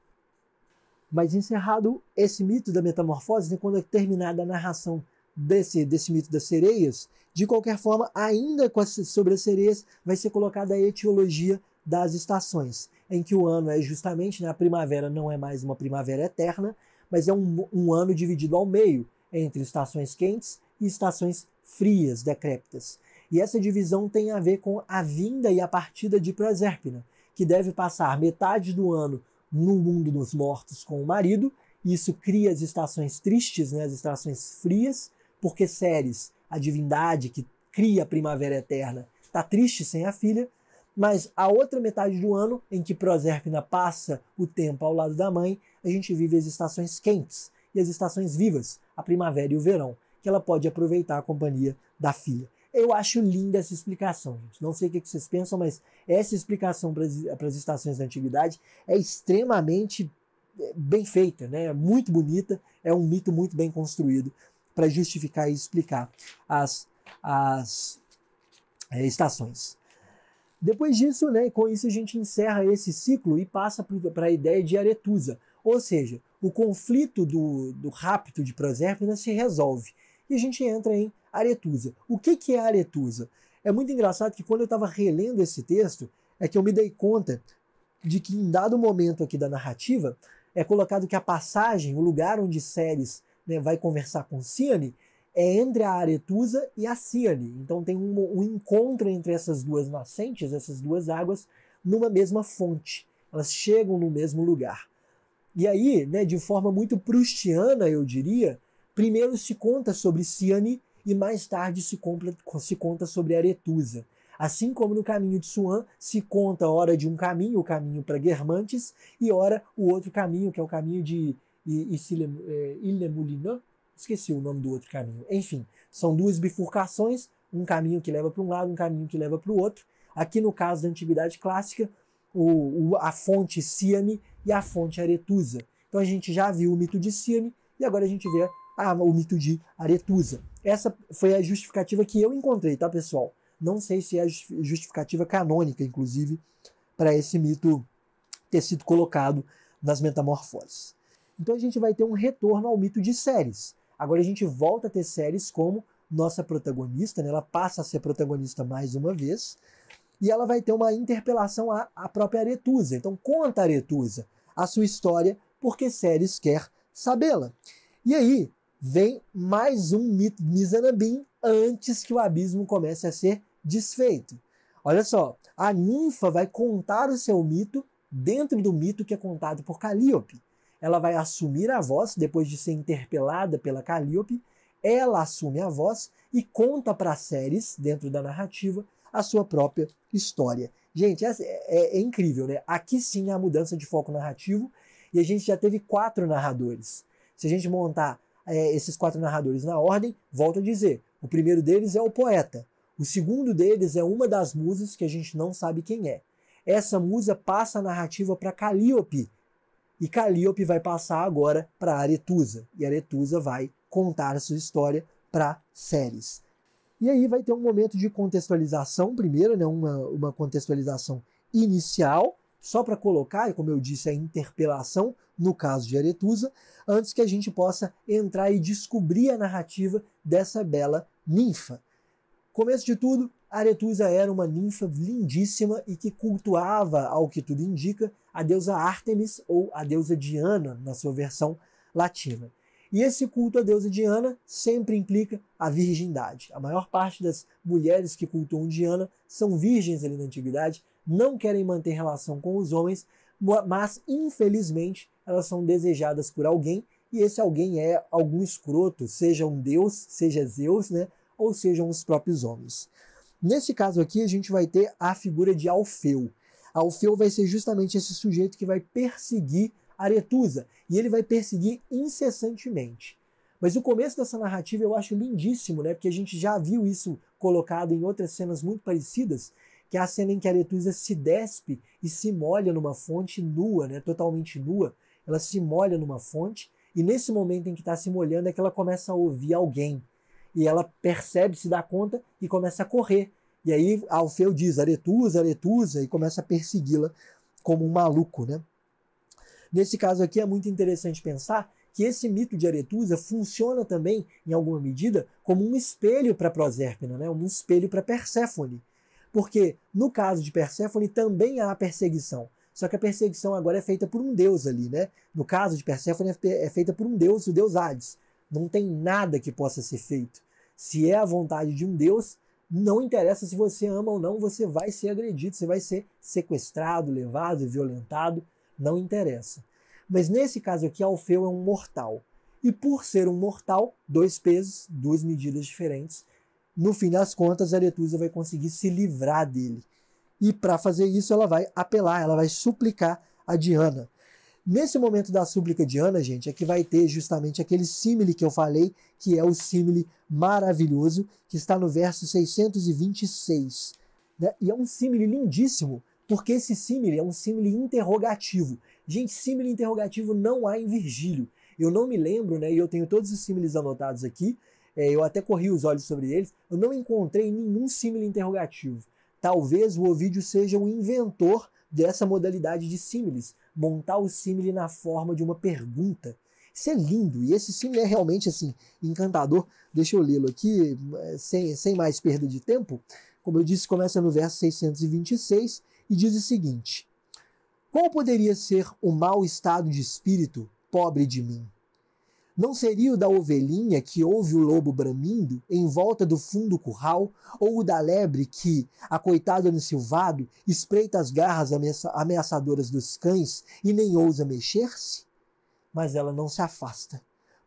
Mas encerrado esse mito da metamorfose, né, quando é terminada a narração desse mito das sereias, de qualquer forma, ainda sobre as sereias, vai ser colocada a etiologia das estações, em que o ano é justamente, né, a primavera não é mais uma primavera eterna, mas é um ano dividido ao meio, entre estações quentes e estações frias, decrépitas. E essa divisão tem a ver com a vinda e a partida de Prosérpina, que deve passar metade do ano no mundo dos mortos com o marido. Isso cria as estações tristes, né, as estações frias, porque Ceres, a divindade que cria a primavera eterna, está triste sem a filha. Mas a outra metade do ano, em que Prosérpina passa o tempo ao lado da mãe, a gente vive as estações quentes e as estações vivas, a primavera e o verão, que ela pode aproveitar a companhia da filha. Eu acho linda essa explicação, gente. Não sei o que vocês pensam, mas essa explicação para as estações da antiguidade é extremamente bem feita, né? Muito bonita, é um mito muito bem construído para justificar e explicar as estações. Depois disso, né, com isso a gente encerra esse ciclo e passa para a ideia de Aretusa, ou seja, o conflito do rapto de Proserpina se resolve. E a gente entra em Aretusa. O que é Aretusa? É muito engraçado que quando eu estava relendo esse texto, é que eu me dei conta de que em dado momento aqui da narrativa, é colocado que a passagem, o lugar onde Ceres, né, vai conversar com Cíane, é entre a Aretusa e a Cíane. Então tem um encontro entre essas duas nascentes, essas duas águas, numa mesma fonte. Elas chegam no mesmo lugar. E aí, né, de forma muito proustiana, eu diria, primeiro se conta sobre Cíane e mais tarde se conta sobre Aretusa. Assim como no caminho de Swan se conta ora de um caminho, o caminho para Guermantes, e ora o outro caminho, que é o caminho de Ille-Moulineaux. Esqueci o nome do outro caminho. Enfim, são duas bifurcações, um caminho que leva para um lado, um caminho que leva para o outro. Aqui no caso da Antiguidade Clássica, a fonte Cíane e a fonte Aretusa. Então a gente já viu o mito de Cíane e agora a gente vê o mito de Aretusa. Essa foi a justificativa que eu encontrei, tá, pessoal? Não sei se é a justificativa canônica, inclusive, para esse mito ter sido colocado nas Metamorfoses. Então a gente vai ter um retorno ao mito de Ceres. Agora a gente volta a ter Ceres como nossa protagonista, né? Ela passa a ser protagonista mais uma vez, e ela vai ter uma interpelação à própria Aretusa. Então conta a Aretusa a sua história, porque Ceres quer sabê-la. E aí vem mais um mito Mizanabim antes que o abismo comece a ser desfeito. Olha só, a ninfa vai contar o seu mito dentro do mito que é contado por Calíope. Ela vai assumir a voz, depois de ser interpelada pela Calíope, ela assume a voz e conta para Ceres, dentro da narrativa, a sua própria história. Gente, é incrível, né? Aqui sim há mudança de foco narrativo e a gente já teve 4 narradores. Se a gente montar esses 4 narradores na ordem, volto a dizer, o primeiro deles é o poeta. O segundo deles é uma das musas que a gente não sabe quem é. Essa musa passa a narrativa para Calíope, e Calíope vai passar agora para Aretusa, e Aretusa vai contar a sua história para Ceres. E aí vai ter um momento de contextualização primeiro, né, uma contextualização inicial, só para colocar, como eu disse, a interpelação, no caso de Aretusa, antes que a gente possa entrar e descobrir a narrativa dessa bela ninfa. Começo de tudo, Aretusa era uma ninfa lindíssima e que cultuava, ao que tudo indica, a deusa Ártemis ou a deusa Diana, na sua versão latina. E esse culto à deusa Diana sempre implica a virgindade. A maior parte das mulheres que cultuam Diana são virgens ali na antiguidade, não querem manter relação com os homens, mas infelizmente elas são desejadas por alguém, e esse alguém é algum escroto, seja um deus, seja Zeus, né? Ou sejam os próprios homens. Nesse caso aqui, a gente vai ter a figura de Alfeu. Alfeu vai ser justamente esse sujeito que vai perseguir Aretusa, e ele vai perseguir incessantemente. Mas o começo dessa narrativa eu acho lindíssimo, né? Porque a gente já viu isso colocado em outras cenas muito parecidas, que é a cena em que Aretusa se despe e se molha numa fonte nua, né? Totalmente nua. Ela se molha numa fonte, e nesse momento em que está se molhando é que ela começa a ouvir alguém. E ela percebe, se dá conta e começa a correr. E aí Alfeu diz, Aretusa, Aretusa, e começa a persegui-la como um maluco, né? Nesse caso aqui é muito interessante pensar que esse mito de Aretusa funciona também, em alguma medida, como um espelho para Prosérpina, né? Um espelho para Perséfone. Porque no caso de Perséfone também há perseguição. Só que a perseguição agora é feita por um deus ali, né? No caso de Perséfone é feita por um deus, o deus Hades. Não tem nada que possa ser feito. Se é a vontade de um Deus, não interessa se você ama ou não, você vai ser agredido, você vai ser sequestrado, levado, violentado, não interessa. Mas nesse caso aqui, Alfeu é um mortal. E por ser um mortal, 2 pesos, 2 medidas diferentes, no fim das contas, Aretusa vai conseguir se livrar dele. E para fazer isso, ela vai apelar, ela vai suplicar a Diana. Nesse momento da súplica de Diana, gente, é que vai ter justamente aquele símile que eu falei, que é o símile maravilhoso, que está no verso 626. Né? E é um símile lindíssimo, porque esse símile é um símile interrogativo. Gente, símile interrogativo não há em Virgílio. Eu não me lembro, né, e eu tenho todos os símiles anotados aqui, eu até corri os olhos sobre eles, eu não encontrei nenhum símile interrogativo. Talvez o Ovídio seja o inventor dessa modalidade de símiles, montar o símile na forma de uma pergunta. Isso é lindo, e esse símile é realmente assim, encantador. Deixa eu lê-lo aqui, sem mais perda de tempo. Como eu disse, começa no verso 626 e diz o seguinte: qual poderia ser o mau estado de espírito, pobre de mim? Não seria o da ovelhinha que ouve o lobo bramindo em volta do fundo curral, ou o da lebre que, acoitada no silvado, espreita as garras ameaçadoras dos cães e nem ousa mexer-se? Mas ela não se afasta,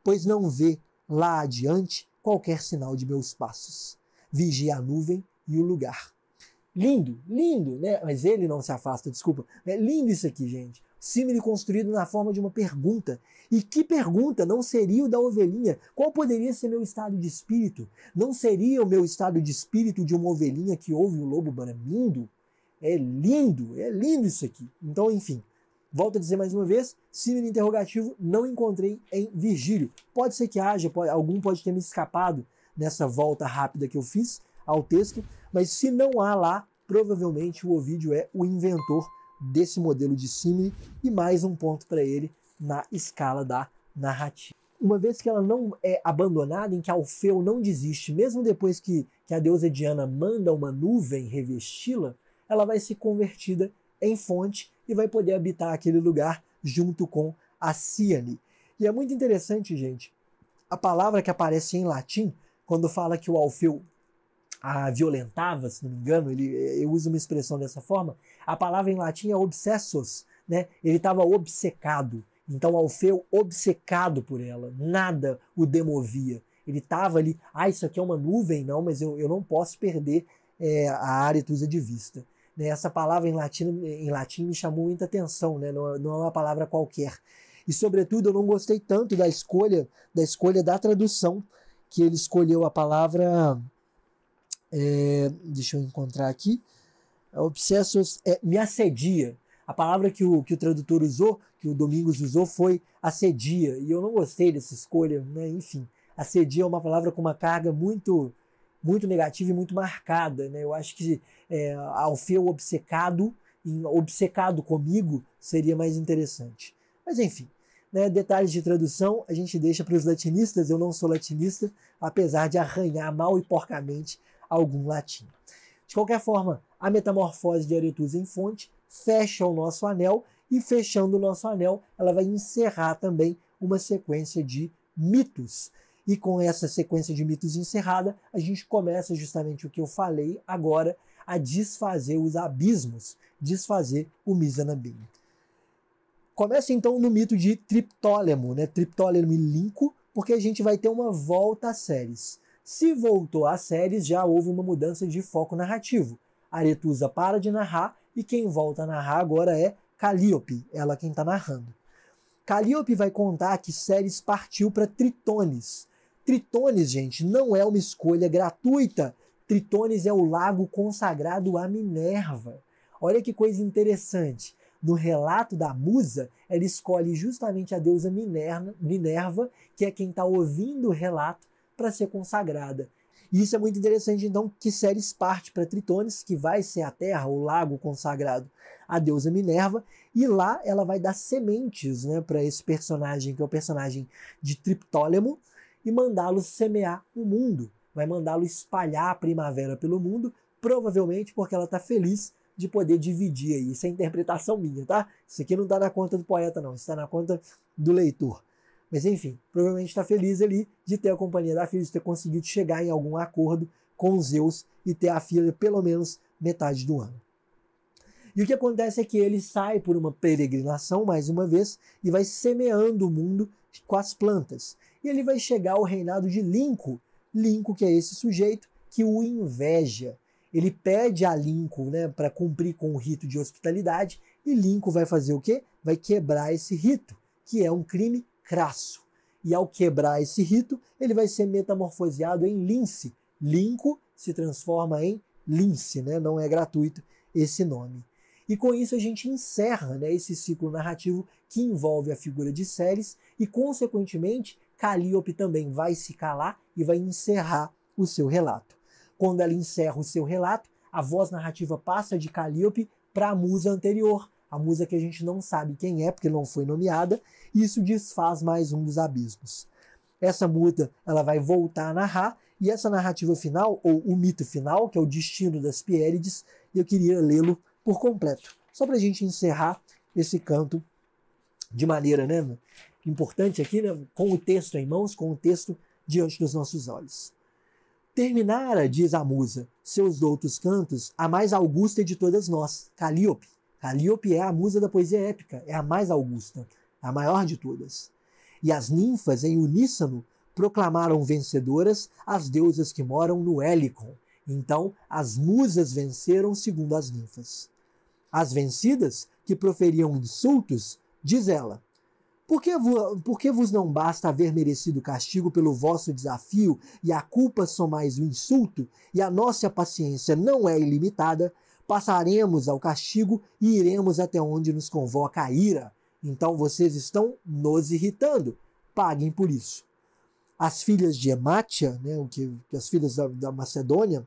pois não vê lá adiante qualquer sinal de meus passos. Vigia a nuvem e o lugar. Lindo, lindo, né? Mas ele não se afasta, desculpa. É lindo isso aqui, gente. Símile construído na forma de uma pergunta. E que pergunta? Não seria o da ovelhinha? Qual poderia ser meu estado de espírito? Não seria o meu estado de espírito de uma ovelhinha que ouve o lobo bramindo? É lindo isso aqui. Então, enfim, volto a dizer mais uma vez, símile interrogativo não encontrei em Virgílio. Pode ser que haja, algum pode ter me escapado nessa volta rápida que eu fiz ao texto, mas se não há lá, provavelmente o Ovídio é o inventor desse modelo de símile, e mais um ponto para ele na escala da narrativa. Uma vez que ela não é abandonada, em que Alfeu não desiste, mesmo depois que a deusa Diana manda uma nuvem revesti-la, ela vai ser convertida em fonte e vai poder habitar aquele lugar junto com a Cíane. E é muito interessante, gente, a palavra que aparece em latim, quando fala que o Alfeu a violentava, se não me engano, eu uso uma expressão dessa forma, a palavra em latim é obsessos, né? Ele estava obcecado. Então, Alfeu obcecado por ela, nada o demovia. Ele estava ali, isso aqui é uma nuvem, não, mas eu não posso perder a Aretusa de vista. Né? Essa palavra em latim me chamou muita atenção, né? Não é uma palavra qualquer. E, sobretudo, eu não gostei tanto da escolha da tradução, que ele escolheu a palavra... deixa eu encontrar aqui. Obsessos me assedia. A palavra que o tradutor usou, que o Domingos usou, foi assedia. E eu não gostei dessa escolha, né? Enfim, assedia é uma palavra com uma carga muito, muito negativa e muito marcada, né? Eu acho que Alfeu obcecado comigo seria mais interessante. Mas enfim, né? Detalhes de tradução a gente deixa para os latinistas. Eu não sou latinista, apesar de arranhar mal e porcamente algum latim. De qualquer forma, a metamorfose de Aretusa em fonte fecha o nosso anel, e fechando o nosso anel, ela vai encerrar também uma sequência de mitos. E com essa sequência de mitos encerrada, a gente começa justamente o que eu falei agora, a desfazer os abismos, desfazer o Mizanabim. Começa então no mito de Triptólemo, né? Triptólemo e Linco, porque a gente vai ter uma volta às séries. Se voltou às séries, já houve uma mudança de foco narrativo. Aretusa para de narrar e quem volta a narrar agora é Calíope, ela quem está narrando. Calíope vai contar que Ceres partiu para Tritones. Tritones, gente, não é uma escolha gratuita. Tritones é o lago consagrado a Minerva. Olha que coisa interessante. No relato da musa, ela escolhe justamente a deusa Minerva, que é quem está ouvindo o relato, para ser consagrada. E isso é muito interessante, então, que Ceres parte para Tritones, que vai ser a terra, o lago consagrado à deusa Minerva, e lá ela vai dar sementes, né, para esse personagem, que é o personagem de Triptólemo, e mandá-lo semear o mundo. Vai mandá-lo espalhar a primavera pelo mundo, provavelmente porque ela está feliz de poder dividir aí. Isso é interpretação minha, tá? Isso aqui não está na conta do poeta, não. Isso está na conta do leitor. Mas enfim, provavelmente está feliz ali de ter a companhia da filha, de ter conseguido chegar em algum acordo com Zeus e ter a filha pelo menos metade do ano. E o que acontece é que ele sai por uma peregrinação, mais uma vez, e vai semeando o mundo com as plantas. E ele vai chegar ao reinado de Linco. Linco, que é esse sujeito que o inveja. Ele pede a Linco, né, para cumprir com o rito de hospitalidade, e Linco vai fazer o quê? Vai quebrar esse rito, que é um crime crasso. E ao quebrar esse rito, ele vai ser metamorfoseado em lince. Linco se transforma em lince, né? Não é gratuito esse nome. E com isso a gente encerra, né, esse ciclo narrativo que envolve a figura de Ceres e, consequentemente, Calíope também vai se calar e vai encerrar o seu relato. Quando ela encerra o seu relato, a voz narrativa passa de Calíope para a musa anterior, a musa que a gente não sabe quem é, porque não foi nomeada, e isso desfaz mais um dos abismos. Essa musa ela vai voltar a narrar, e essa narrativa final, ou o mito final, que é o destino das Piérides, eu queria lê-lo por completo, só para a gente encerrar esse canto de maneira, né, importante aqui, né, com o texto em mãos, com o texto diante dos nossos olhos. Terminara, diz a musa, seus doutos cantos, a mais augusta de todas nós, Calíope. Calíope é a musa da poesia épica, é a mais augusta, a maior de todas. E as ninfas, em uníssono, proclamaram vencedoras as deusas que moram no Hélicon. Então, as musas venceram segundo as ninfas. As vencidas, que proferiam insultos, diz ela, por que vos não basta haver merecido castigo pelo vosso desafio, e a culpa somais o insulto, e a nossa paciência não é ilimitada, passaremos ao castigo e iremos até onde nos convoca a ira. Então vocês estão nos irritando, paguem por isso. As filhas de Ematia, né, as filhas da Macedônia,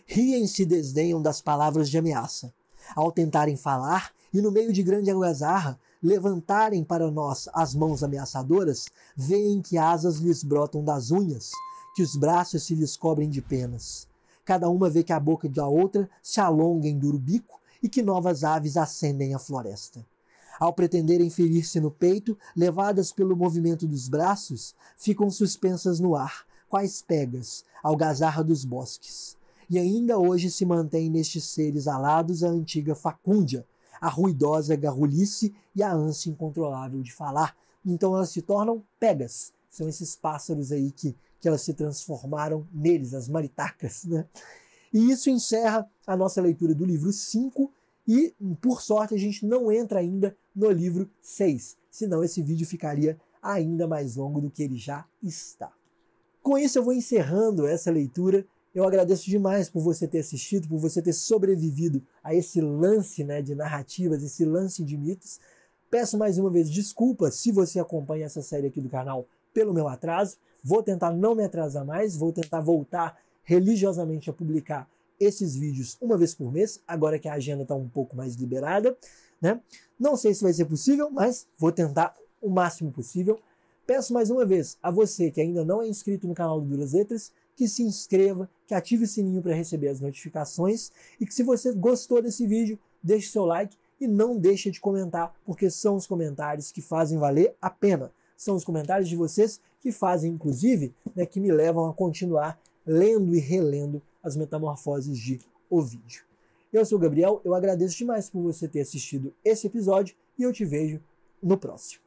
riem-se e desdenham das palavras de ameaça. Ao tentarem falar, e no meio de grande algazarra, levantarem para nós as mãos ameaçadoras, veem que asas lhes brotam das unhas, que os braços se lhes cobrem de penas. Cada uma vê que a boca da outra se alonga em duro bico e que novas aves ascendem à floresta. Ao pretenderem ferir-se no peito, levadas pelo movimento dos braços, ficam suspensas no ar, quais pegas, algazarra dos bosques. E ainda hoje se mantém nestes seres alados a antiga facúndia, a ruidosa garrulice e a ânsia incontrolável de falar. Então elas se tornam pegas. São esses pássaros aí que elas se transformaram neles, as maritacas, né? E isso encerra a nossa leitura do livro 5 e, por sorte, a gente não entra ainda no livro 6, senão esse vídeo ficaria ainda mais longo do que ele já está. Com isso eu vou encerrando essa leitura. Eu agradeço demais por você ter assistido, por você ter sobrevivido a esse lance, né, de narrativas, esse lance de mitos. Peço mais uma vez desculpas se você acompanha essa série aqui do canal pelo meu atraso. Vou tentar não me atrasar mais, vou tentar voltar religiosamente a publicar esses vídeos uma vez por mês, agora que a agenda está um pouco mais liberada, né? Não sei se vai ser possível, mas vou tentar o máximo possível. Peço mais uma vez a você que ainda não é inscrito no canal do Duras Letras, que se inscreva, que ative o sininho para receber as notificações e que se você gostou desse vídeo, deixe seu like e não deixe de comentar, porque são os comentários que fazem valer a pena. São os comentários de vocês que fazem, inclusive, né, que me levam a continuar lendo e relendo as metamorfoses de Ovídio. Eu sou o Gabriel, eu agradeço demais por você ter assistido esse episódio e eu te vejo no próximo.